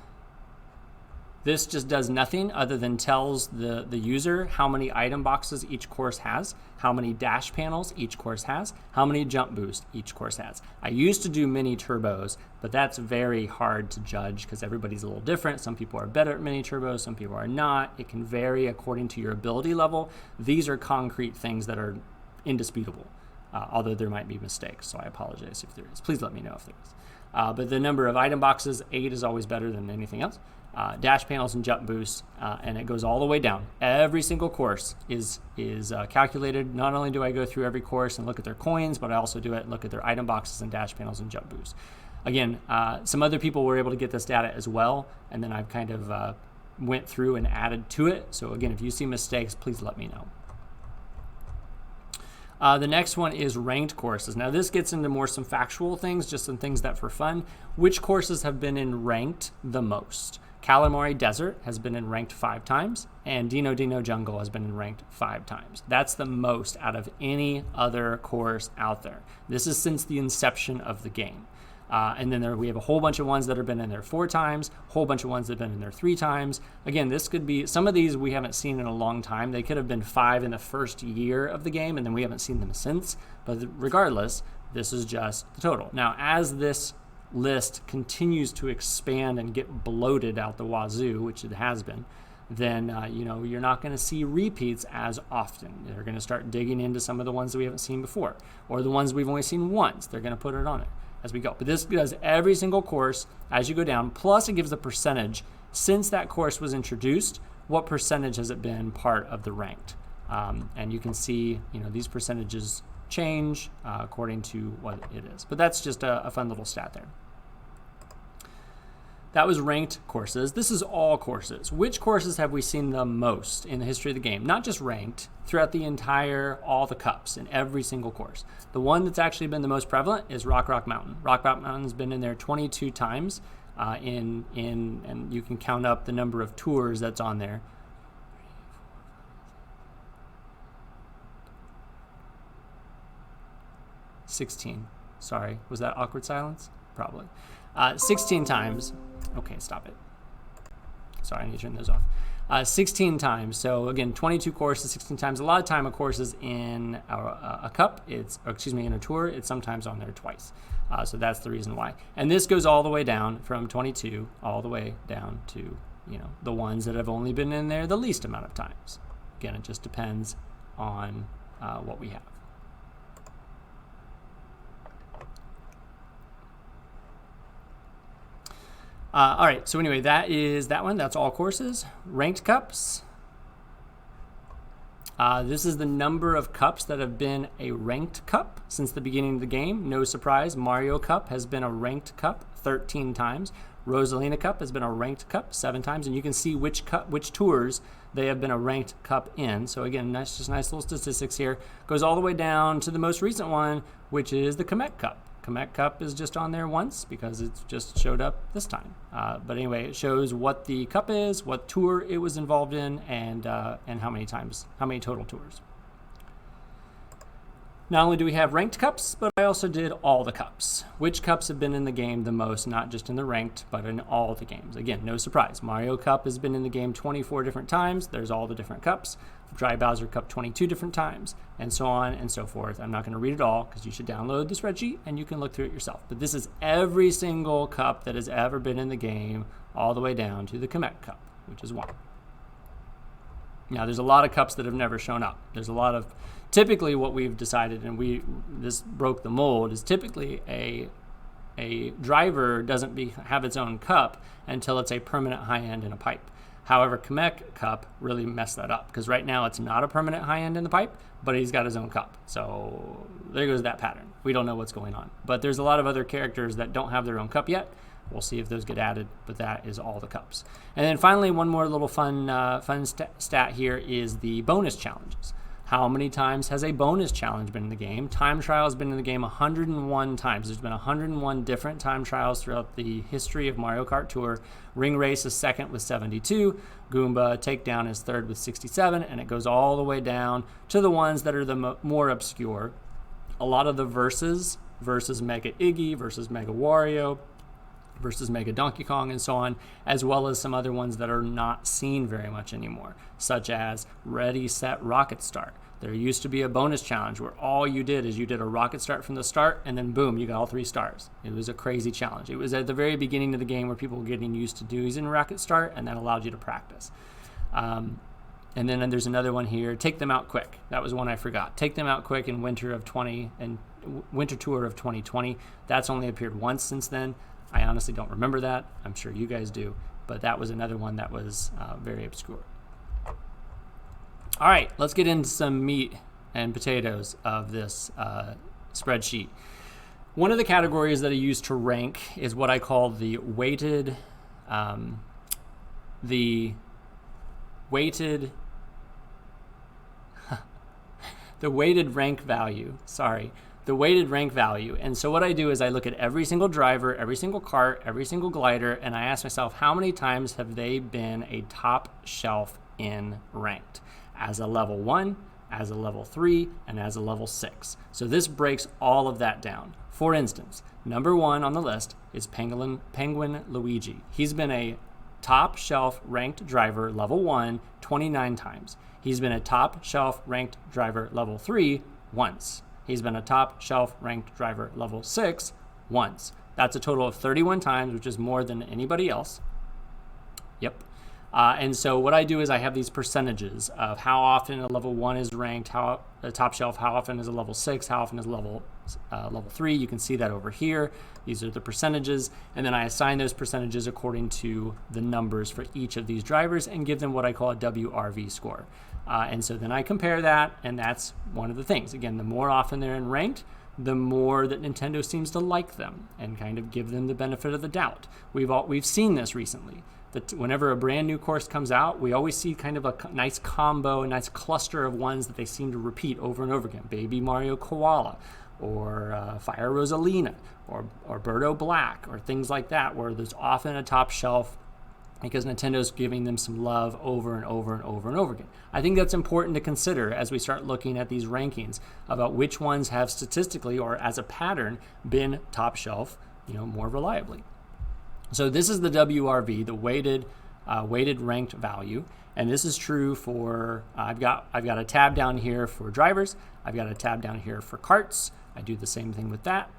This just does nothing other than tells the user how many item boxes each course has, how many dash panels each course has, how many jump boosts each course has. I used to do mini turbos, but that's very hard to judge because everybody's a little different. Some people are better at mini turbos, some people are not. It can vary according to your ability level. These are concrete things that are indisputable, although there might be mistakes, so I apologize if there is. Please let me know if there is. But the number of item boxes, 8 is always better than anything else. Dash panels and jump boosts, and it goes all the way down. Every single course is calculated. Not only do I go through every course and look at their coins, but I also do it and look at their item boxes and dash panels and jump boosts. Again, some other people were able to get this data as well, and then I've kind of went through and added to it. So again, if you see mistakes, please let me know. The next one is ranked courses. Now this gets into more some factual things, just some things that for fun. Which courses have been in ranked the most? Calamari Desert has been in ranked 5 times, and Dino Dino Jungle has been in ranked 5 times. That's the most out of any other course out there. This is since the inception of the game. And then we have a whole bunch of ones that have been in there 4 times, a whole bunch of ones that have been in there 3 times. Again, this could be, some of these we haven't seen in a long time. They could have been 5 in the first year of the game, and then we haven't seen them since. But regardless, this is just the total. Now, as this list continues to expand and get bloated out the wazoo, which it has been, then you're not going to see repeats as often. They're going to start digging into some of the ones that we haven't seen before, or the ones we've only seen once. They're going to put it on it as we go. But this does every single course as you go down, plus it gives a percentage since that course was introduced. What percentage has it been part of the ranked? And you can see, these percentages change according to what it is. But that's just a fun little stat there. that was ranked courses. This is all courses. Which courses have we seen the most in the history of the game? Not just ranked, throughout the entire, all the cups in every single course. The one that's actually been the most prevalent is Rock Mountain. Rock Mountain's been in there 22 times, and you can count up the number of tours that's on there. 16. Sorry, was that awkward silence? Probably. 16 times. Okay, stop it. Sorry, I need to turn those off. 16 times. So again, 22 courses, 16 times. A lot of time a course is in a cup. In a tour. It's sometimes on there twice. So that's the reason why. And this goes all the way down from 22 all the way down to the ones that have only been in there the least amount of times. Again, it just depends on what we have. All right, so anyway, that is that one. That's all courses. Ranked cups. This is the number of cups that have been a ranked cup since the beginning of the game. No surprise, Mario Cup has been a ranked cup 13 times. Rosalina Cup has been a ranked cup 7 times, and you can see which tours they have been a ranked cup in. So again, that's just nice little statistics here. Goes all the way down to the most recent one, which is the Mkt Cup. Mkt Cup is just on there once because it just showed up this time. But anyway, it shows what the cup is, what tour it was involved in, and how many total tours. Not only do we have ranked cups, but I also did all the cups. Which cups have been in the game the most, not just in the ranked, but in all the games. Again, no surprise. Mario Cup has been in the game 24 different times. There's all the different cups. Dry Bowser Cup 22 different times, and so on and so forth. I'm not going to read it all because you should download the spreadsheet and you can look through it yourself. But this is every single cup that has ever been in the game, all the way down to the Mkt Cup, which is 1. Now, there's a lot of cups that have never shown up. There's a lot of, typically what we've decided, and this broke the mold, is typically a driver doesn't have its own cup until it's a permanent high end in a pipe. However, Mkt Cup really messed that up because right now it's not a permanent high end in the pipe, but he's got his own cup. So there goes that pattern. We don't know what's going on. But there's a lot of other characters that don't have their own cup yet. We'll see if those get added, but that is all the cups. And then finally, one more little fun stat here is the bonus challenges. How many times has a bonus challenge been in the game? Time trial has been in the game 101 times. There's been 101 different time trials throughout the history of Mario Kart Tour. Ring Race is second with 72. Goomba Takedown is third with 67. And it goes all the way down to the ones that are the more obscure. A lot of the versus Mega Iggy versus Mega Wario versus Mega Donkey Kong and so on, as well as some other ones that are not seen very much anymore, such as Ready, Set, Rocket Start. There used to be a bonus challenge where all you did is you did a rocket start from the start, and then boom, you got all 3 stars. It was a crazy challenge. It was at the very beginning of the game where people were getting used to using rocket start, and that allowed you to practice. And then there's another one here, Take Them Out Quick. That was one I forgot. Take Them Out Quick in Winter Tour of 2020. That's only appeared once since then. I honestly don't remember that. I'm sure you guys do, but that was another one that was very obscure. All right, let's get into some meat and potatoes of this spreadsheet. One of the categories that I use to rank is what I call the weighted rank value. Sorry. The weighted rank value. And so what I do is I look at every single driver, every single cart, every single glider, and I ask myself, how many times have they been a top shelf in ranked? As a level 1, as a level 3, and as a level 6. So this breaks all of that down. For instance, number 1 on the list is Penguin Luigi. He's been a top shelf ranked driver level 1 29 times. He's been a top shelf ranked driver level 3 once. He's been a top shelf ranked driver level 6 once. That's a total of 31 times, which is more than anybody else. Yep. And so what I do is I have these percentages of how often a level 1 is ranked, how a top shelf, how often is a level 6, how often is a level 3. You can see that over here. These are the percentages. And then I assign those percentages according to the numbers for each of these drivers and give them what I call a WRV score. And so then I compare that, and that's one of the things. Again, the more often they're in ranked, the more that Nintendo seems to like them and kind of give them the benefit of the doubt. We've seen this recently, that whenever a brand new course comes out, we always see kind of a nice combo, a nice cluster of ones that they seem to repeat over and over again. Baby Mario Koala, or Fire Rosalina, or Birdo Black, or things like that, where there's often a top shelf because Nintendo's giving them some love over and over and over and over again. I think that's important to consider as we start looking at these rankings about which ones have statistically or as a pattern been top shelf, more reliably. So this is the WRV, the weighted ranked value, and this is true for I've got a tab down here for drivers. I've got a tab down here for carts. I do the same thing with that.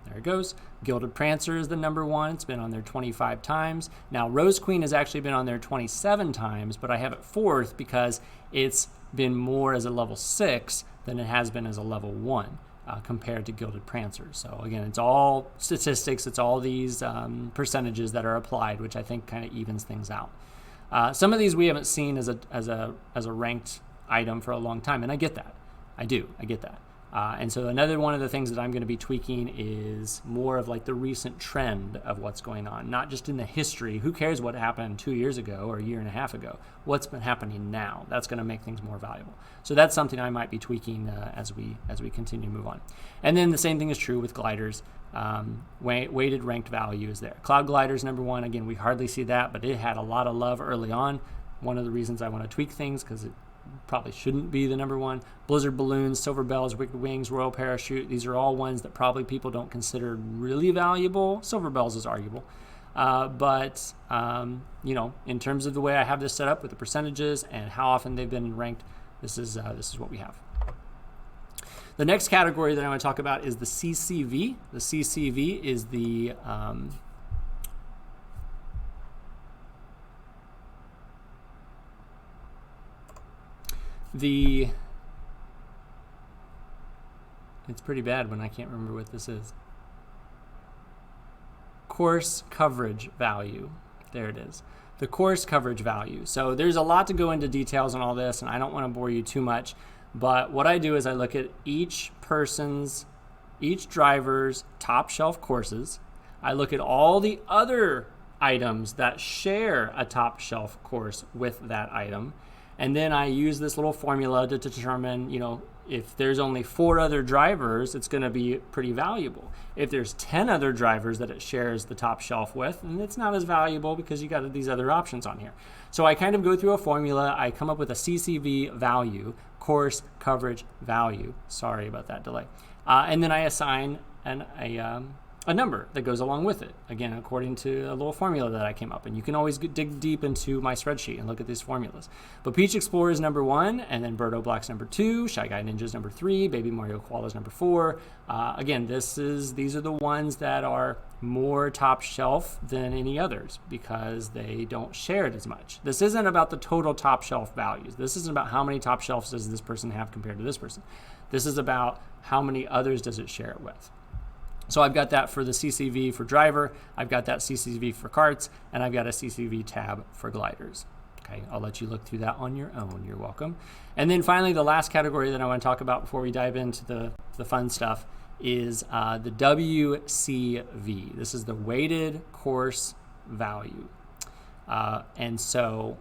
There it goes. Gilded Prancer is the number one. It's been on there 25 times. Now, Rose Queen has actually been on there 27 times, but I have it fourth because it's been more as a level 6 than it has been as a level 1 compared to Gilded Prancer. So again, it's all statistics. It's all these percentages that are applied, which I think kind of evens things out. Some of these we haven't seen as a ranked item for a long time, and I get that. I get that. And so another one of the things that I'm going to be tweaking is more of like the recent trend of what's going on, not just in the history. Who cares what happened 2 years ago or a year and a half ago? What's been happening now? That's going to make things more valuable. So that's something I might be tweaking as we continue to move on. And then the same thing is true with gliders. Weighted ranked value is there. Cloud Gliders number one. Again, we hardly see that, but it had a lot of love early on. One of the reasons I want to tweak things because it probably shouldn't be the number one. Blizzard Balloons, Silver Bells, Wicked Wings, Royal Parachute. These are all ones that probably people don't consider really valuable. Silver Bells is arguable. But in terms of the way I have this set up with the percentages and how often they've been ranked, this is what we have. The next category that I want to talk about is the CCV. The CCV is the it's pretty bad when I can't remember what this is. Course coverage value. There it is. The course coverage value. So there's a lot to go into details on all this, and I don't want to bore you too much, but what I do is I look at each driver's top shelf courses. I look at all the other items that share a top shelf course with that item. And then I use this little formula to determine, if there's only 4 other drivers, it's going to be pretty valuable. If there's 10 other drivers that it shares the top shelf with, then it's not as valuable because you got these other options on here. So I kind of go through a formula. I come up with a CCV value, course coverage value. Sorry about that delay. And then I assign a number that goes along with it, again, according to a little formula that I came up. And you can always dig deep into my spreadsheet and look at these formulas. But Peach Explorer is number 1, and then Birdo Black's number 2, Shy Guy Ninja is number 3, Baby Mario Koala is number 4. Again, these are the ones that are more top shelf than any others because they don't share it as much. This isn't about the total top shelf values. This isn't about how many top shelves does this person have compared to this person. This is about how many others does it share it with. So I've got that for the CCV for driver, I've got that CCV for carts, and I've got a CCV tab for gliders. Okay, I'll let you look through that on your own. You're welcome. And then finally, the last category that I want to talk about before we dive into the fun stuff is the WCV. This is the weighted course value. And so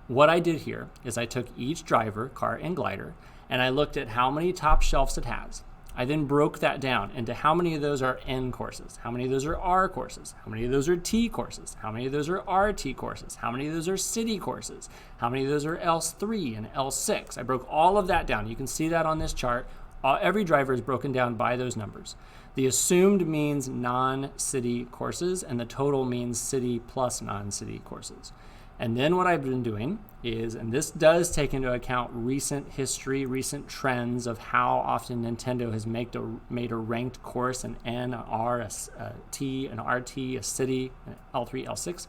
what I did here is I took each driver, cart, and glider, and I looked at how many top shelves it has. I then broke that down into how many of those are N courses, how many of those are R courses, how many of those are T courses, how many of those are RT courses, how many of those are city courses, how many of those are L3 and L6. I broke all of that down. You can see that on this chart. Every driver is broken down by those numbers. The assumed means non-city courses, and the total means city plus non-city courses. And then what I've been doing is, and this does take into account recent history, recent trends of how often Nintendo has made a ranked course, an N, an R, a T, an RT, a city, an L3, L6,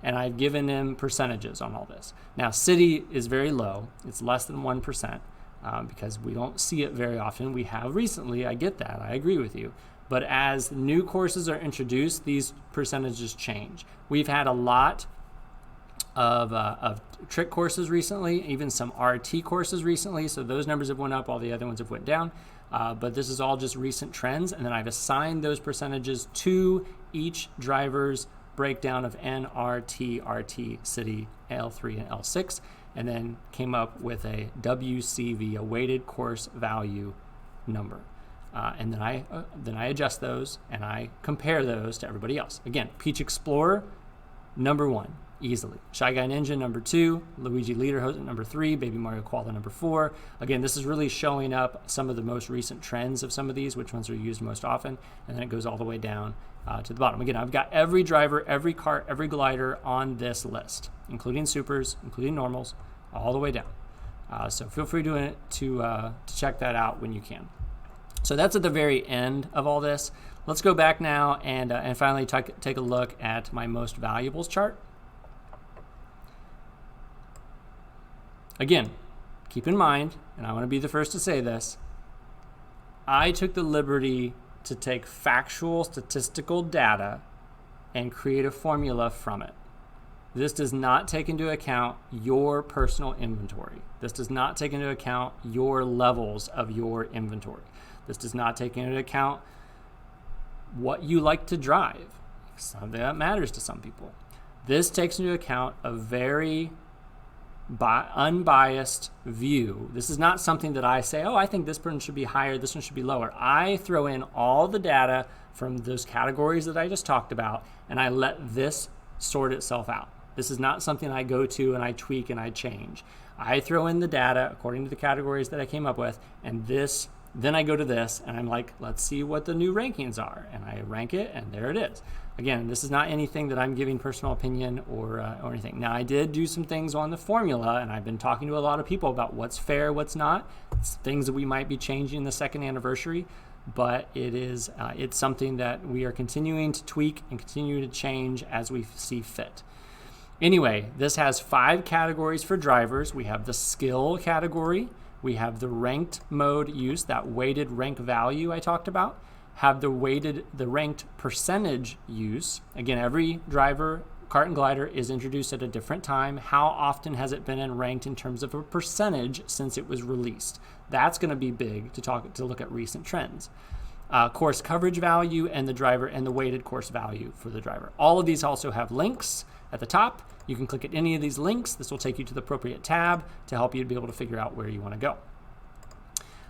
and I've given them percentages on all this. Now, city is very low. It's less than 1% because we don't see it very often. We have recently, I get that, I agree with you. But as new courses are introduced, these percentages change. We've had a lot of trick courses recently, even some RT courses recently, so those numbers have went up, all the other ones have went down. but this is all just recent trends, and then I've assigned those percentages to each driver's breakdown of N, R, T, RT, city, L3, and L6, and then came up with a WCV, a weighted course value number. And then I adjust those and I compare those to everybody else. Again, Peach Explorer, number 1, easily. Shy Guy Ninja, number 2. Luigi Lederhosen, number 3. Baby Mario Koala, number 4. Again, this is really showing up some of the most recent trends of some of these, which ones are used most often, and then it goes all the way down to the bottom. Again, I've got every driver, every kart, every glider on this list, including supers, including normals, all the way down. So feel free to check that out when you can. So that's at the very end of all this. Let's go back now and finally take a look at my most valuables chart. Again, keep in mind, and I want to be the first to say this, I took the liberty to take factual statistical data and create a formula from it. This does not take into account your personal inventory. This does not take into account your levels of your inventory. This does not take into account what you like to drive. Something that matters to some people. This takes into account a very unbiased view. This is not something that I say, oh, I think this one should be higher, this one should be lower. I throw in all the data from those categories that I just talked about, and I let this sort itself out. This is not something I go to and I tweak and I change. I throw in the data according to the categories that I came up with, and then I go to this and I'm like, let's see what the new rankings are. And I rank it, and there it is. Again, this is not anything that I'm giving personal opinion or anything. Now, I did do some things on the formula, and I've been talking to a lot of people about what's fair, what's not. It's things that we might be changing in the 2nd anniversary, but it's something that we are continuing to tweak and continue to change as we see fit. Anyway, this has 5 categories for drivers. We have the skill category. We have the ranked mode use, that weighted rank value I talked about. Have the ranked percentage use. Again, every driver, kart and glider is introduced at a different time. How often has it been ranked in terms of a percentage since it was released? That's going to be big to look at recent trends. Course coverage value and the driver and the weighted course value for the driver. All of these also have links at the top. You can click at any of these links. This will take you to the appropriate tab to help you to be able to figure out where you want to go.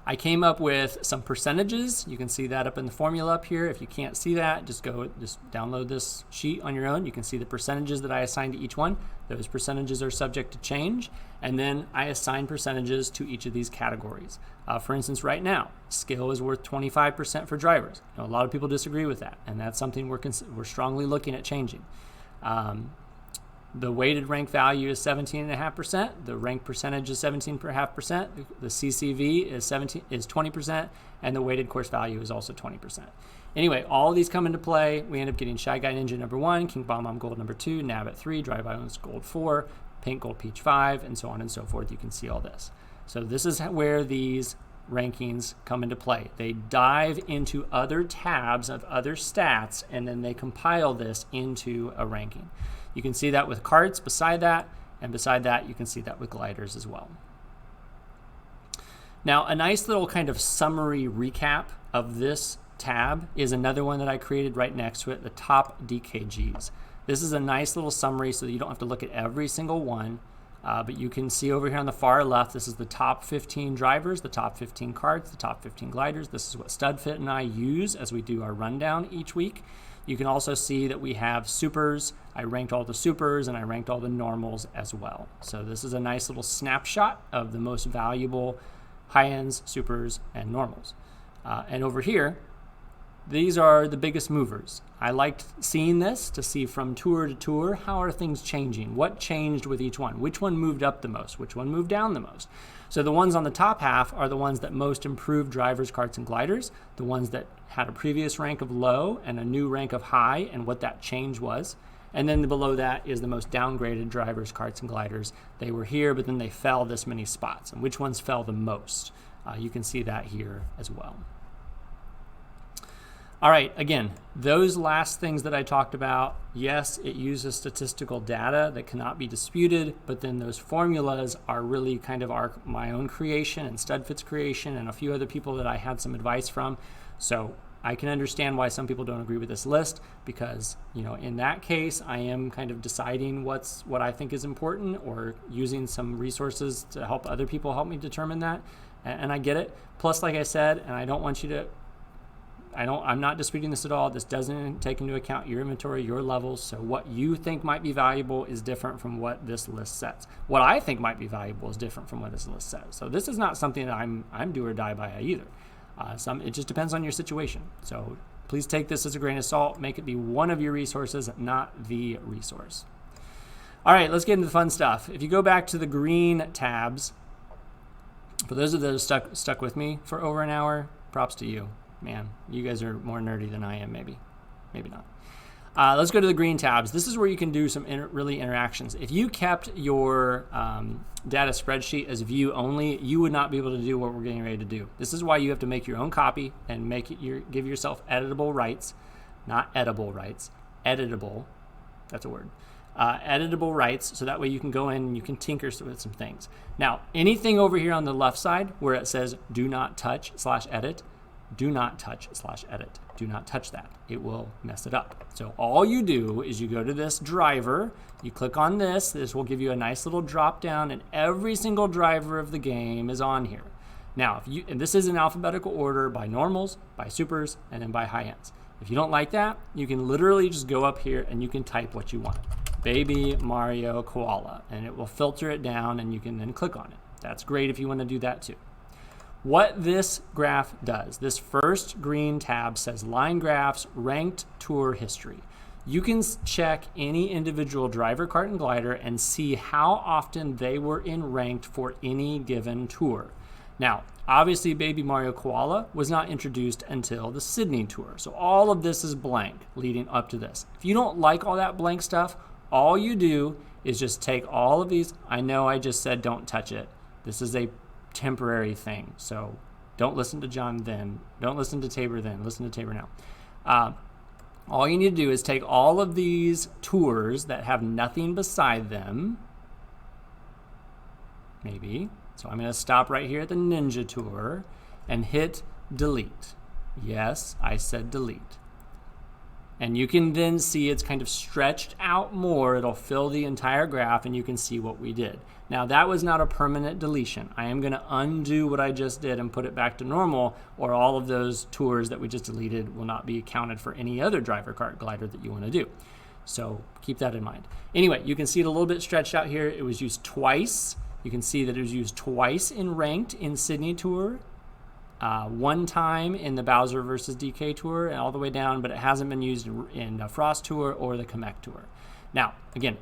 I came up with some percentages. You can see that up in the formula up here. If you can't see that, just download this sheet on your own. You can see the percentages that I assigned to each one. Those percentages are subject to change. And then I assign percentages to each of these categories. For instance, right now, skill is worth 25% for drivers. Now, a lot of people disagree with that, and that's something we're strongly looking at changing. The weighted rank value is 17.5%. The rank percentage is 17.5%. The CCV is 20%, and the weighted course value is also 20%. Anyway, all of these come into play. We end up getting Shy Guy Ninja number 1, King Bomb Bomb Gold number 2, Nav at 3, Drive Islands Gold 4, Pink Gold Peach 5, and so on and so forth. You can see all this. So this is where these rankings come into play. They dive into other tabs of other stats, and then they compile this into a ranking. You can see that with karts beside that, and beside that you can see that with gliders as well. Now, a nice little kind of summary recap of this tab is another one that I created right next to it, the top DKGs. This is a nice little summary so that you don't have to look at every single one, but you can see over here on the far left, this is the top 15 drivers, the top 15 karts, the top 15 gliders. This is what StudFit and I use as we do our rundown each week. You can also see that we have supers. I ranked all the supers and I ranked all the normals as well. So this is a nice little snapshot of the most valuable high-ends, supers, and normals. And over here, these are the biggest movers. I liked seeing this to see from tour to tour, how are things changing? What changed with each one? Which one moved up the most? Which one moved down the most? So the ones on the top half are the ones that most improved drivers, karts, and gliders, the ones that had a previous rank of low and a new rank of high and what that change was. And then below that is the most downgraded drivers, karts, and gliders. They were here, but then they fell this many spots. And which ones fell the most? You can see that here as well. All right, again, those last things that I talked about, yes, it uses statistical data that cannot be disputed, but then those formulas are really kind of my own creation and StudFit's creation and a few other people that I had some advice from. So I can understand why some people don't agree with this list because, you know, in that case, I am kind of deciding what I think is important or using some resources to help other people help me determine that. And I get it. Plus, like I said, and I don't want you to, I'm not disputing this at all. This doesn't take into account your inventory, your levels. So what you think might be valuable is different from what this list says. What I think might be valuable is different from what this list says. So this is not something that I'm do or die by either. It just depends on your situation. So please take this as a grain of salt. Make it be one of your resources, not the resource. All right, let's get into the fun stuff. If you go back to the green tabs, for those of those stuck with me for over an hour, props to you. Man, you guys are more nerdy than I am, maybe not. Let's go to the green tabs. This is where you can do some really interactions. If you kept your data spreadsheet as view only, you would not be able to do what we're getting ready to do. This is why you have to make your own copy and give yourself editable rights, not edible rights, editable, that's a word. Editable rights, so that way you can go in and you can tinker with some things. Now, anything over here on the left side where it says do not touch /edit, do not touch /edit. Do not touch that. It will mess it up. So all you do is you go to this driver, you click on this. This will give you a nice little drop down, and every single driver of the game is on here. Now, and this is in alphabetical order by normals, by supers, and then by high ends. If you don't like that, you can literally just go up here and you can type what you want. Baby Mario Koala, and it will filter it down and you can then click on it. That's great if you want to do that too. What this graph does, this first green tab says line graphs, ranked tour history. You can check any individual driver, kart, and glider and see how often they were in ranked for any given tour. Now, obviously Baby Mario Koala was not introduced until the Sydney tour. So all of this is blank leading up to this. If you don't like all that blank stuff, all you do is just take all of these. I know I just said don't touch it. This is a temporary thing. So don't listen to John then. Don't listen to Tabor then. Listen to Tabor now. All you need to do is take all of these tours that have nothing beside them. Maybe. So I'm going to stop right here at the Ninja Tour and hit delete. Yes, I said delete. And you can then see it's kind of stretched out more. It'll fill the entire graph and you can see what we did. Now that was not a permanent deletion. I am going to undo what I just did and put it back to normal, or all of those tours that we just deleted will not be accounted for any other driver, kart, glider that you want to do. So keep that in mind. Anyway, you can see it a little bit stretched out here. It was used twice. You can see that it was used twice in ranked in Sydney Tour. One time in the Bowser versus DK Tour and all the way down, but it hasn't been used in Frost Tour or the Mkt Tour. Now, again,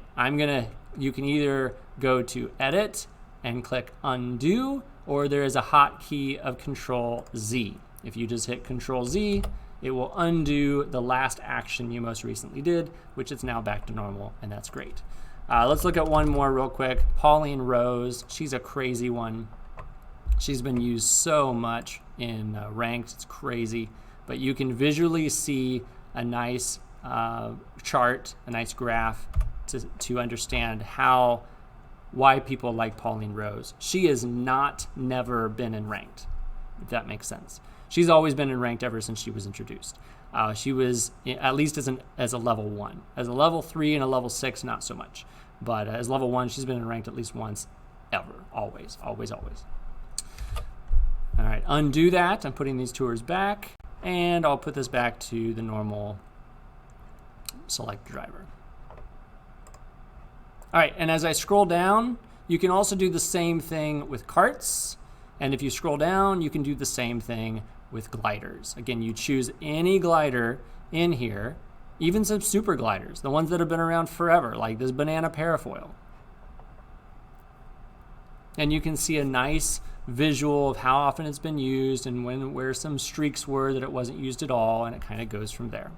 you can either go to Edit and click Undo, or there is a hotkey of Control Z. If you just hit Control Z, it will undo the last action you most recently did, which is now back to normal, and that's great. Let's look at one more real quick. Pauline Rose, she's a crazy one. She's been used so much in ranked, it's crazy. But you can visually see a nice chart, a nice graph to understand why people like Pauline Rose. She has never been in ranked, if that makes sense. She's always been in ranked ever since she was introduced. She was at least as a level 1. As a level 3 and a level 6, not so much. But as level 1, she's been in ranked at least once, ever, always, always, always. All right, undo that. I'm putting these tours back, and I'll put this back to the normal select driver. All right, and as I scroll down, you can also do the same thing with karts. And if you scroll down, you can do the same thing with gliders. Again, you choose any glider in here, even some super gliders, the ones that have been around forever, like this banana parafoil. And you can see a nice visual of how often it's been used and where some streaks were that it wasn't used at all, and it kind of goes from there.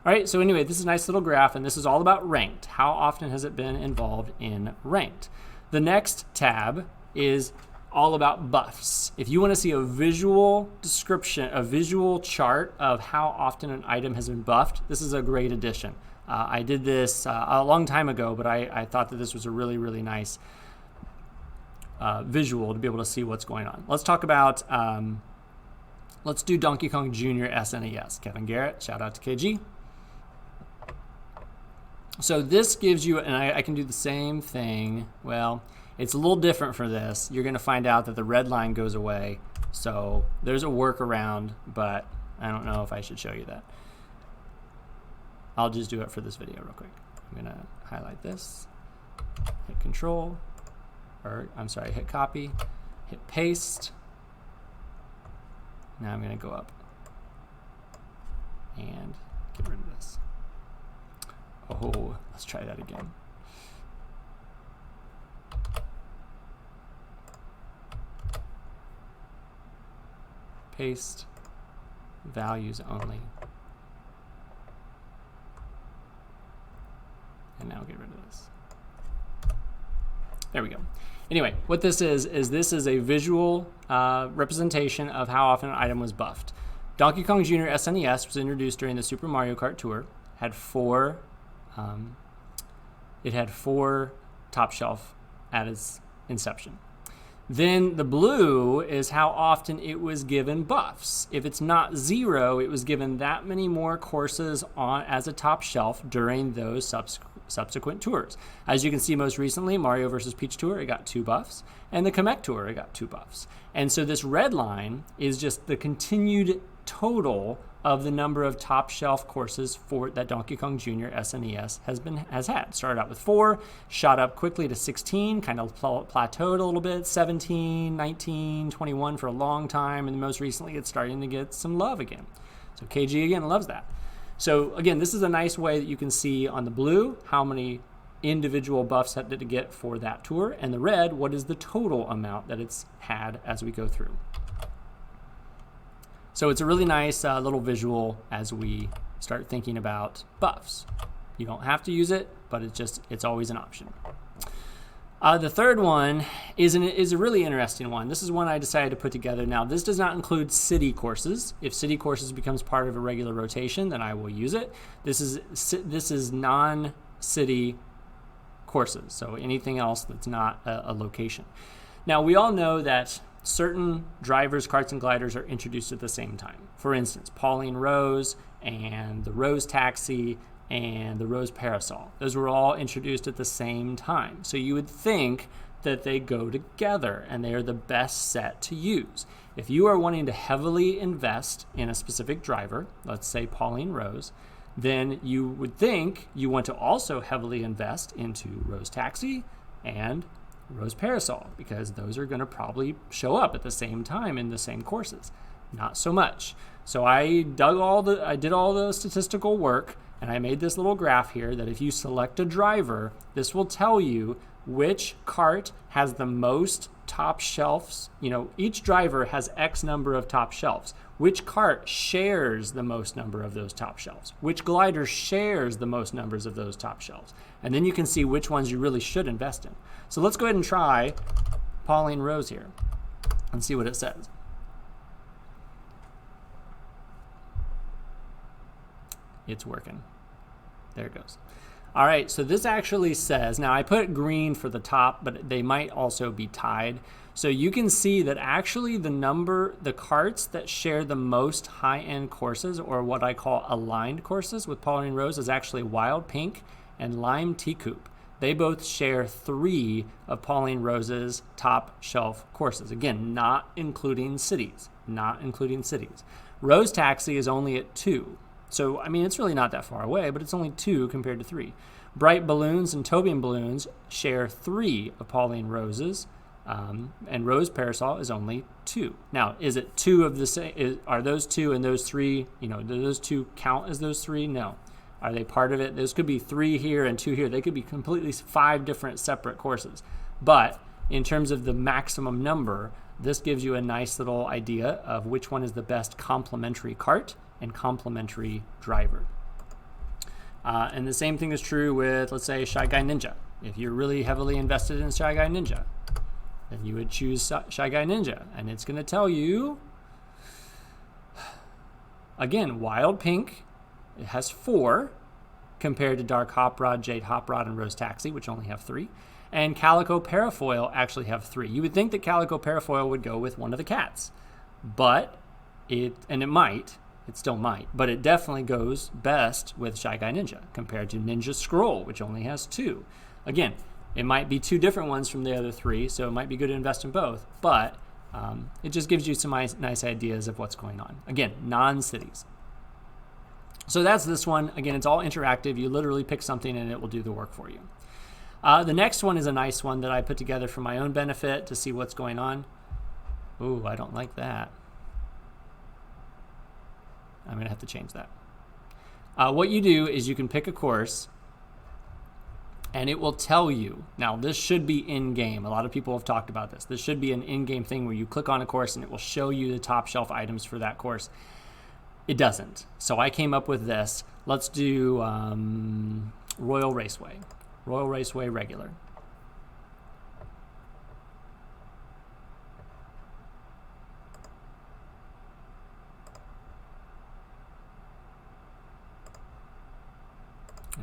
All right, so anyway, this is a nice little graph, and this is all about ranked. How often has it been involved in ranked? The next tab is all about buffs. If you want to see a visual description, a visual chart of how often an item has been buffed, this is a great addition. I did this a long time ago, but I thought that this was a really, really nice visual to be able to see what's going on. Let's talk about, let's do Donkey Kong Jr. SNES. Kevin Garrett, shout out to KG. So this gives you, and I can do the same thing. Well, it's a little different for this. You're going to find out that the red line goes away. So there's a workaround, but I don't know if I should show you that. I'll just do it for this video real quick. I'm going to highlight this, hit Control, or I'm sorry, hit Copy, hit Paste. Now I'm going to go up and get rid of this. Oh, let's try that again. Paste, values only. And now get rid of this. There we go. Anyway, what this is this is a visual representation of how often an item was buffed. Donkey Kong Jr. SNES was introduced during the Super Mario Kart Tour. It had four top shelf at its inception. Then the blue is how often it was given buffs. If it's not 0, it was given that many more courses on as a top shelf during those subsequent tours. As you can see, most recently, Mario vs. Peach Tour, it got 2 buffs, and the Mkt Tour, it got 2 buffs. And so this red line is just the continued total of the number of top shelf courses for that Donkey Kong Jr. SNES has had. Started out with 4, shot up quickly to 16, kind of plateaued a little bit, 17, 19, 21 for a long time, and most recently it's starting to get some love again. So KG again loves that. So again, this is a nice way that you can see on the blue how many individual buffs had to get for that tour, and the red, what is the total amount that it's had as we go through. So it's a really nice little visual as we start thinking about buffs. You don't have to use it, but it's always an option. The third one is a really interesting one. This is one I decided to put together. Now, this does not include city courses. If city courses becomes part of a regular rotation, then I will use it. This is non-city courses, so anything else that's not a location. Now, we all know that certain drivers, karts, and gliders are introduced at the same time. For instance, Pauline Rose and the Rose Taxi and the Rose Parasol. Those were all introduced at the same time. So you would think that they go together and they are the best set to use. If you are wanting to heavily invest in a specific driver, let's say Pauline Rose, then you would think you want to also heavily invest into Rose Taxi and Rose Parasol, because those are going to probably show up at the same time in the same courses. Not so much. So I did all the statistical work, and I made this little graph here that if you select a driver, this will tell you which kart has the most top shelves. You know, each driver has X number of top shelves. Which kart shares the most number of those top shelves? Which glider shares the most numbers of those top shelves? And then you can see which ones you really should invest in. So let's go ahead and try Pauline Rose here and see what it says. It's working. There it goes. All right, so this actually says, now I put green for the top, but they might also be tied. So you can see that actually the karts that share the most high-end courses, or what I call aligned courses with Pauline Rose, is actually Wild Pink and Lime Teacup. They both share 3 of Pauline Rose's top shelf courses. Again, not including cities, Rose Taxi is only at 2. So, I mean, it's really not that far away, but it's only 2 compared to 3. Bright Balloons and Tobian Balloons share 3 of Pauline Rose's, and Rose Parasol is only 2. Now, is it 2 of the same? Are those 2 and those 3, do those 2 count as those 3? No. Are they part of it? Those could be 3 here and 2 here. They could be completely 5 different separate courses. But in terms of the maximum number, this gives you a nice little idea of which one is the best complementary kart and complementary driver. And the same thing is true with, let's say, Shy Guy Ninja. If you're really heavily invested in Shy Guy Ninja, then you would choose Shy Guy Ninja, and it's going to tell you, again, Wild Pink, it has 4, compared to Dark Hop Rod, Jade Hop Rod, and Rose Taxi, which only have 3. And Calico Parafoil actually have 3. You would think that Calico Parafoil would go with one of the cats, but it still might, but it definitely goes best with Shy Guy Ninja compared to Ninja Scroll, which only has 2. Again, it might be 2 different ones from the other 3, so it might be good to invest in both, but it just gives you some nice ideas of what's going on. Again, non-cities. So that's this one. Again, it's all interactive. You literally pick something and it will do the work for you. The next one is a nice one that I put together for my own benefit to see what's going on. Ooh, I don't like that. I'm going to have to change that. What you do is you can pick a course and it will tell you. Now, this should be in-game. A lot of people have talked about this. This should be an in-game thing where you click on a course and it will show you the top shelf items for that course. It doesn't. So I came up with this. Let's do Royal Raceway. Royal Raceway regular.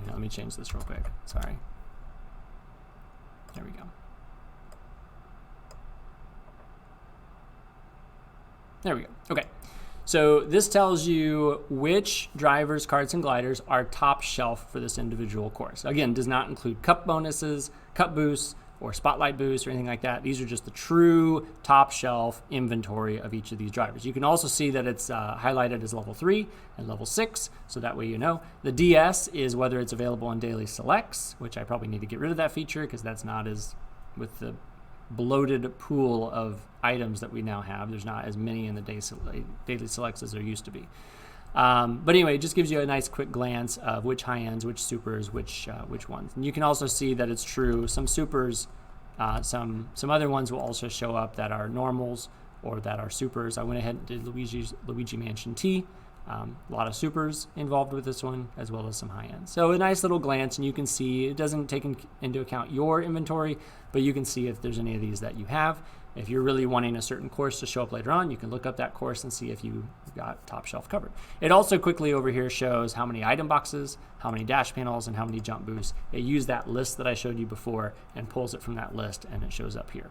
Let me change this real quick. Sorry. There we go. There we go. Okay. So this tells you which drivers, karts, and gliders are top shelf for this individual course. Again, does not include cup bonuses, cup boosts, or spotlight boosts or anything like that. These are just the true top shelf inventory of each of these drivers. You can also see that it's highlighted as level 3 and level 6, so that way you know. The DS is whether it's available in daily selects, which I probably need to get rid of that feature because that's not as, with the bloated pool of items that we now have, there's not as many in the daily selects as there used to be. But anyway, it just gives you a nice quick glance of which high ends, which supers, which ones. And you can also see that it's true. Some supers, some other ones will also show up that are normals or that are supers. I went ahead and did Luigi Mansion T. A lot of supers involved with this one, as well as some high ends. So a nice little glance, and you can see it doesn't take into account your inventory, but you can see if there's any of these that you have. If you're really wanting a certain course to show up later on, you can look up that course and see if you got top shelf covered. It also quickly over here shows how many item boxes, how many dash panels, and how many jump boosts. It used that list that I showed you before and pulls it from that list, and it shows up here.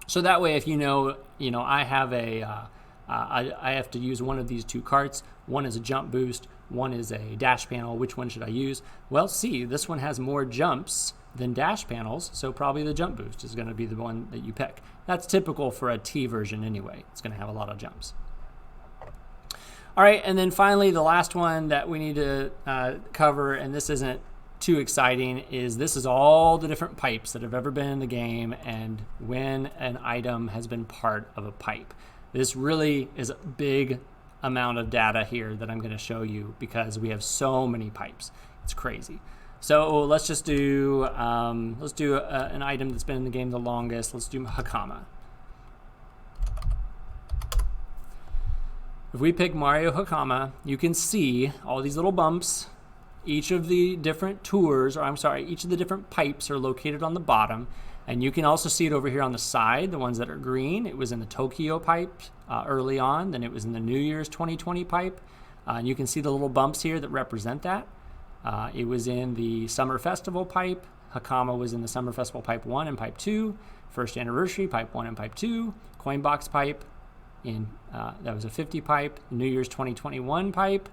So that way, if you know, I have I have to use one of these 2 carts. One is a jump boost, one is a dash panel. Which one should I use? Well, see, this one has more jumps than dash panels, so probably the jump boost is going to be the one that you pick. That's typical for a T version anyway. It's going to have a lot of jumps. All right, and then finally, the last one that we need to cover, and this isn't too exciting, is this is all the different pipes that have ever been in the game and when an item has been part of a pipe. This really is a big amount of data here that I'm going to show you because we have so many pipes. It's crazy. So let's just do an item that's been in the game the longest. Let's do Hakama. If we pick Mario Hakama, you can see all these little bumps. Each of the different tours, each of the different pipes are located on the bottom. And you can also see it over here on the side, the ones that are green. It was in the Tokyo pipe early on, then it was in the New Year's 2020 pipe. And you can see the little bumps here that represent that. It was in the Summer Festival pipe. Hakama was in the Summer Festival pipe 1 and pipe 2. First Anniversary pipe 1 and pipe 2. Coinbox pipe, that was a 50 pipe. New Year's 2021 pipe.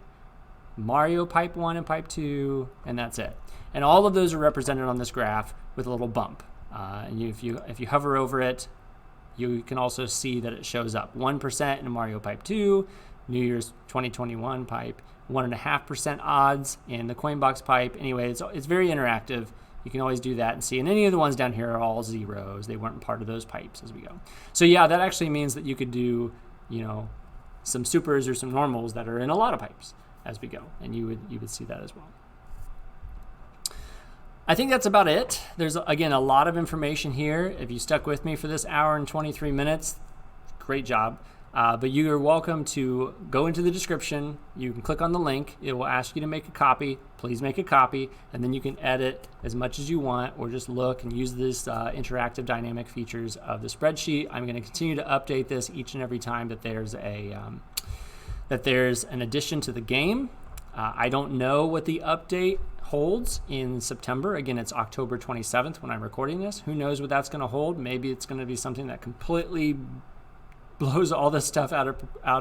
Mario pipe 1 and pipe 2, and that's it. And all of those are represented on this graph with a little bump. And if you hover over it, you can also see that it shows up 1% in Mario Pipe 2, New Year's 2021 pipe, 1.5% odds in the Coinbox pipe. Anyway, it's very interactive. You can always do that and see. And any of the ones down here are all zeros. They weren't part of those pipes as we go. So yeah, that actually means that you could do, some supers or some normals that are in a lot of pipes as we go, and you would see that as well. I think that's about it. There's, again, a lot of information here. If you stuck with me for this hour and 23 minutes, great job. But you are welcome to go into the description. You can click on the link. It will ask you to make a copy. Please make a copy, and then you can edit as much as you want, or just look and use this interactive dynamic features of the spreadsheet. I'm going to continue to update this each and every time that there's an addition to the game. I don't know what the update holds in September. Again, it's October 27th when I'm recording this. Who knows what that's going to hold? Maybe it's going to be something that completely blows all this stuff out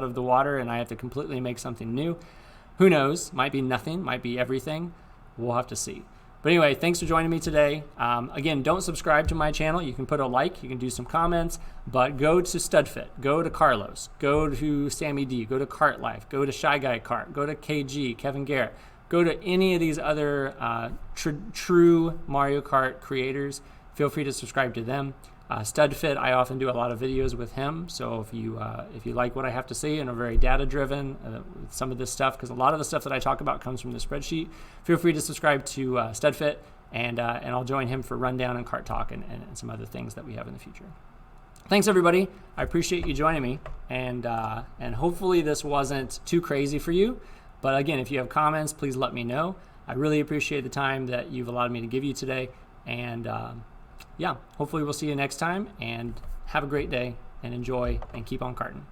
of the water and I have to completely make something new. Who knows? Might be nothing, might be everything. We'll have to see. But anyway, thanks for joining me today. Again, don't subscribe to my channel. You can put a like, you can do some comments, but go to StudFit, go to Carlos, go to Sammy D, go to Kart Life, go to Shy Guy Kart, go to KG, Kevin Garrett, go to any of these other true Mario Kart creators. Feel free to subscribe to them. StudFit, I often do a lot of videos with him, so if you like what I have to say and are very data-driven with some of this stuff, because a lot of the stuff that I talk about comes from the spreadsheet, feel free to subscribe to StudFit, and I'll join him for Rundown and Kart Talk and some other things that we have in the future. Thanks, everybody. I appreciate you joining me, and hopefully this wasn't too crazy for you, but again, if you have comments, please let me know. I really appreciate the time that you've allowed me to give you today, and yeah, hopefully we'll see you next time, and have a great day and enjoy and keep on karting.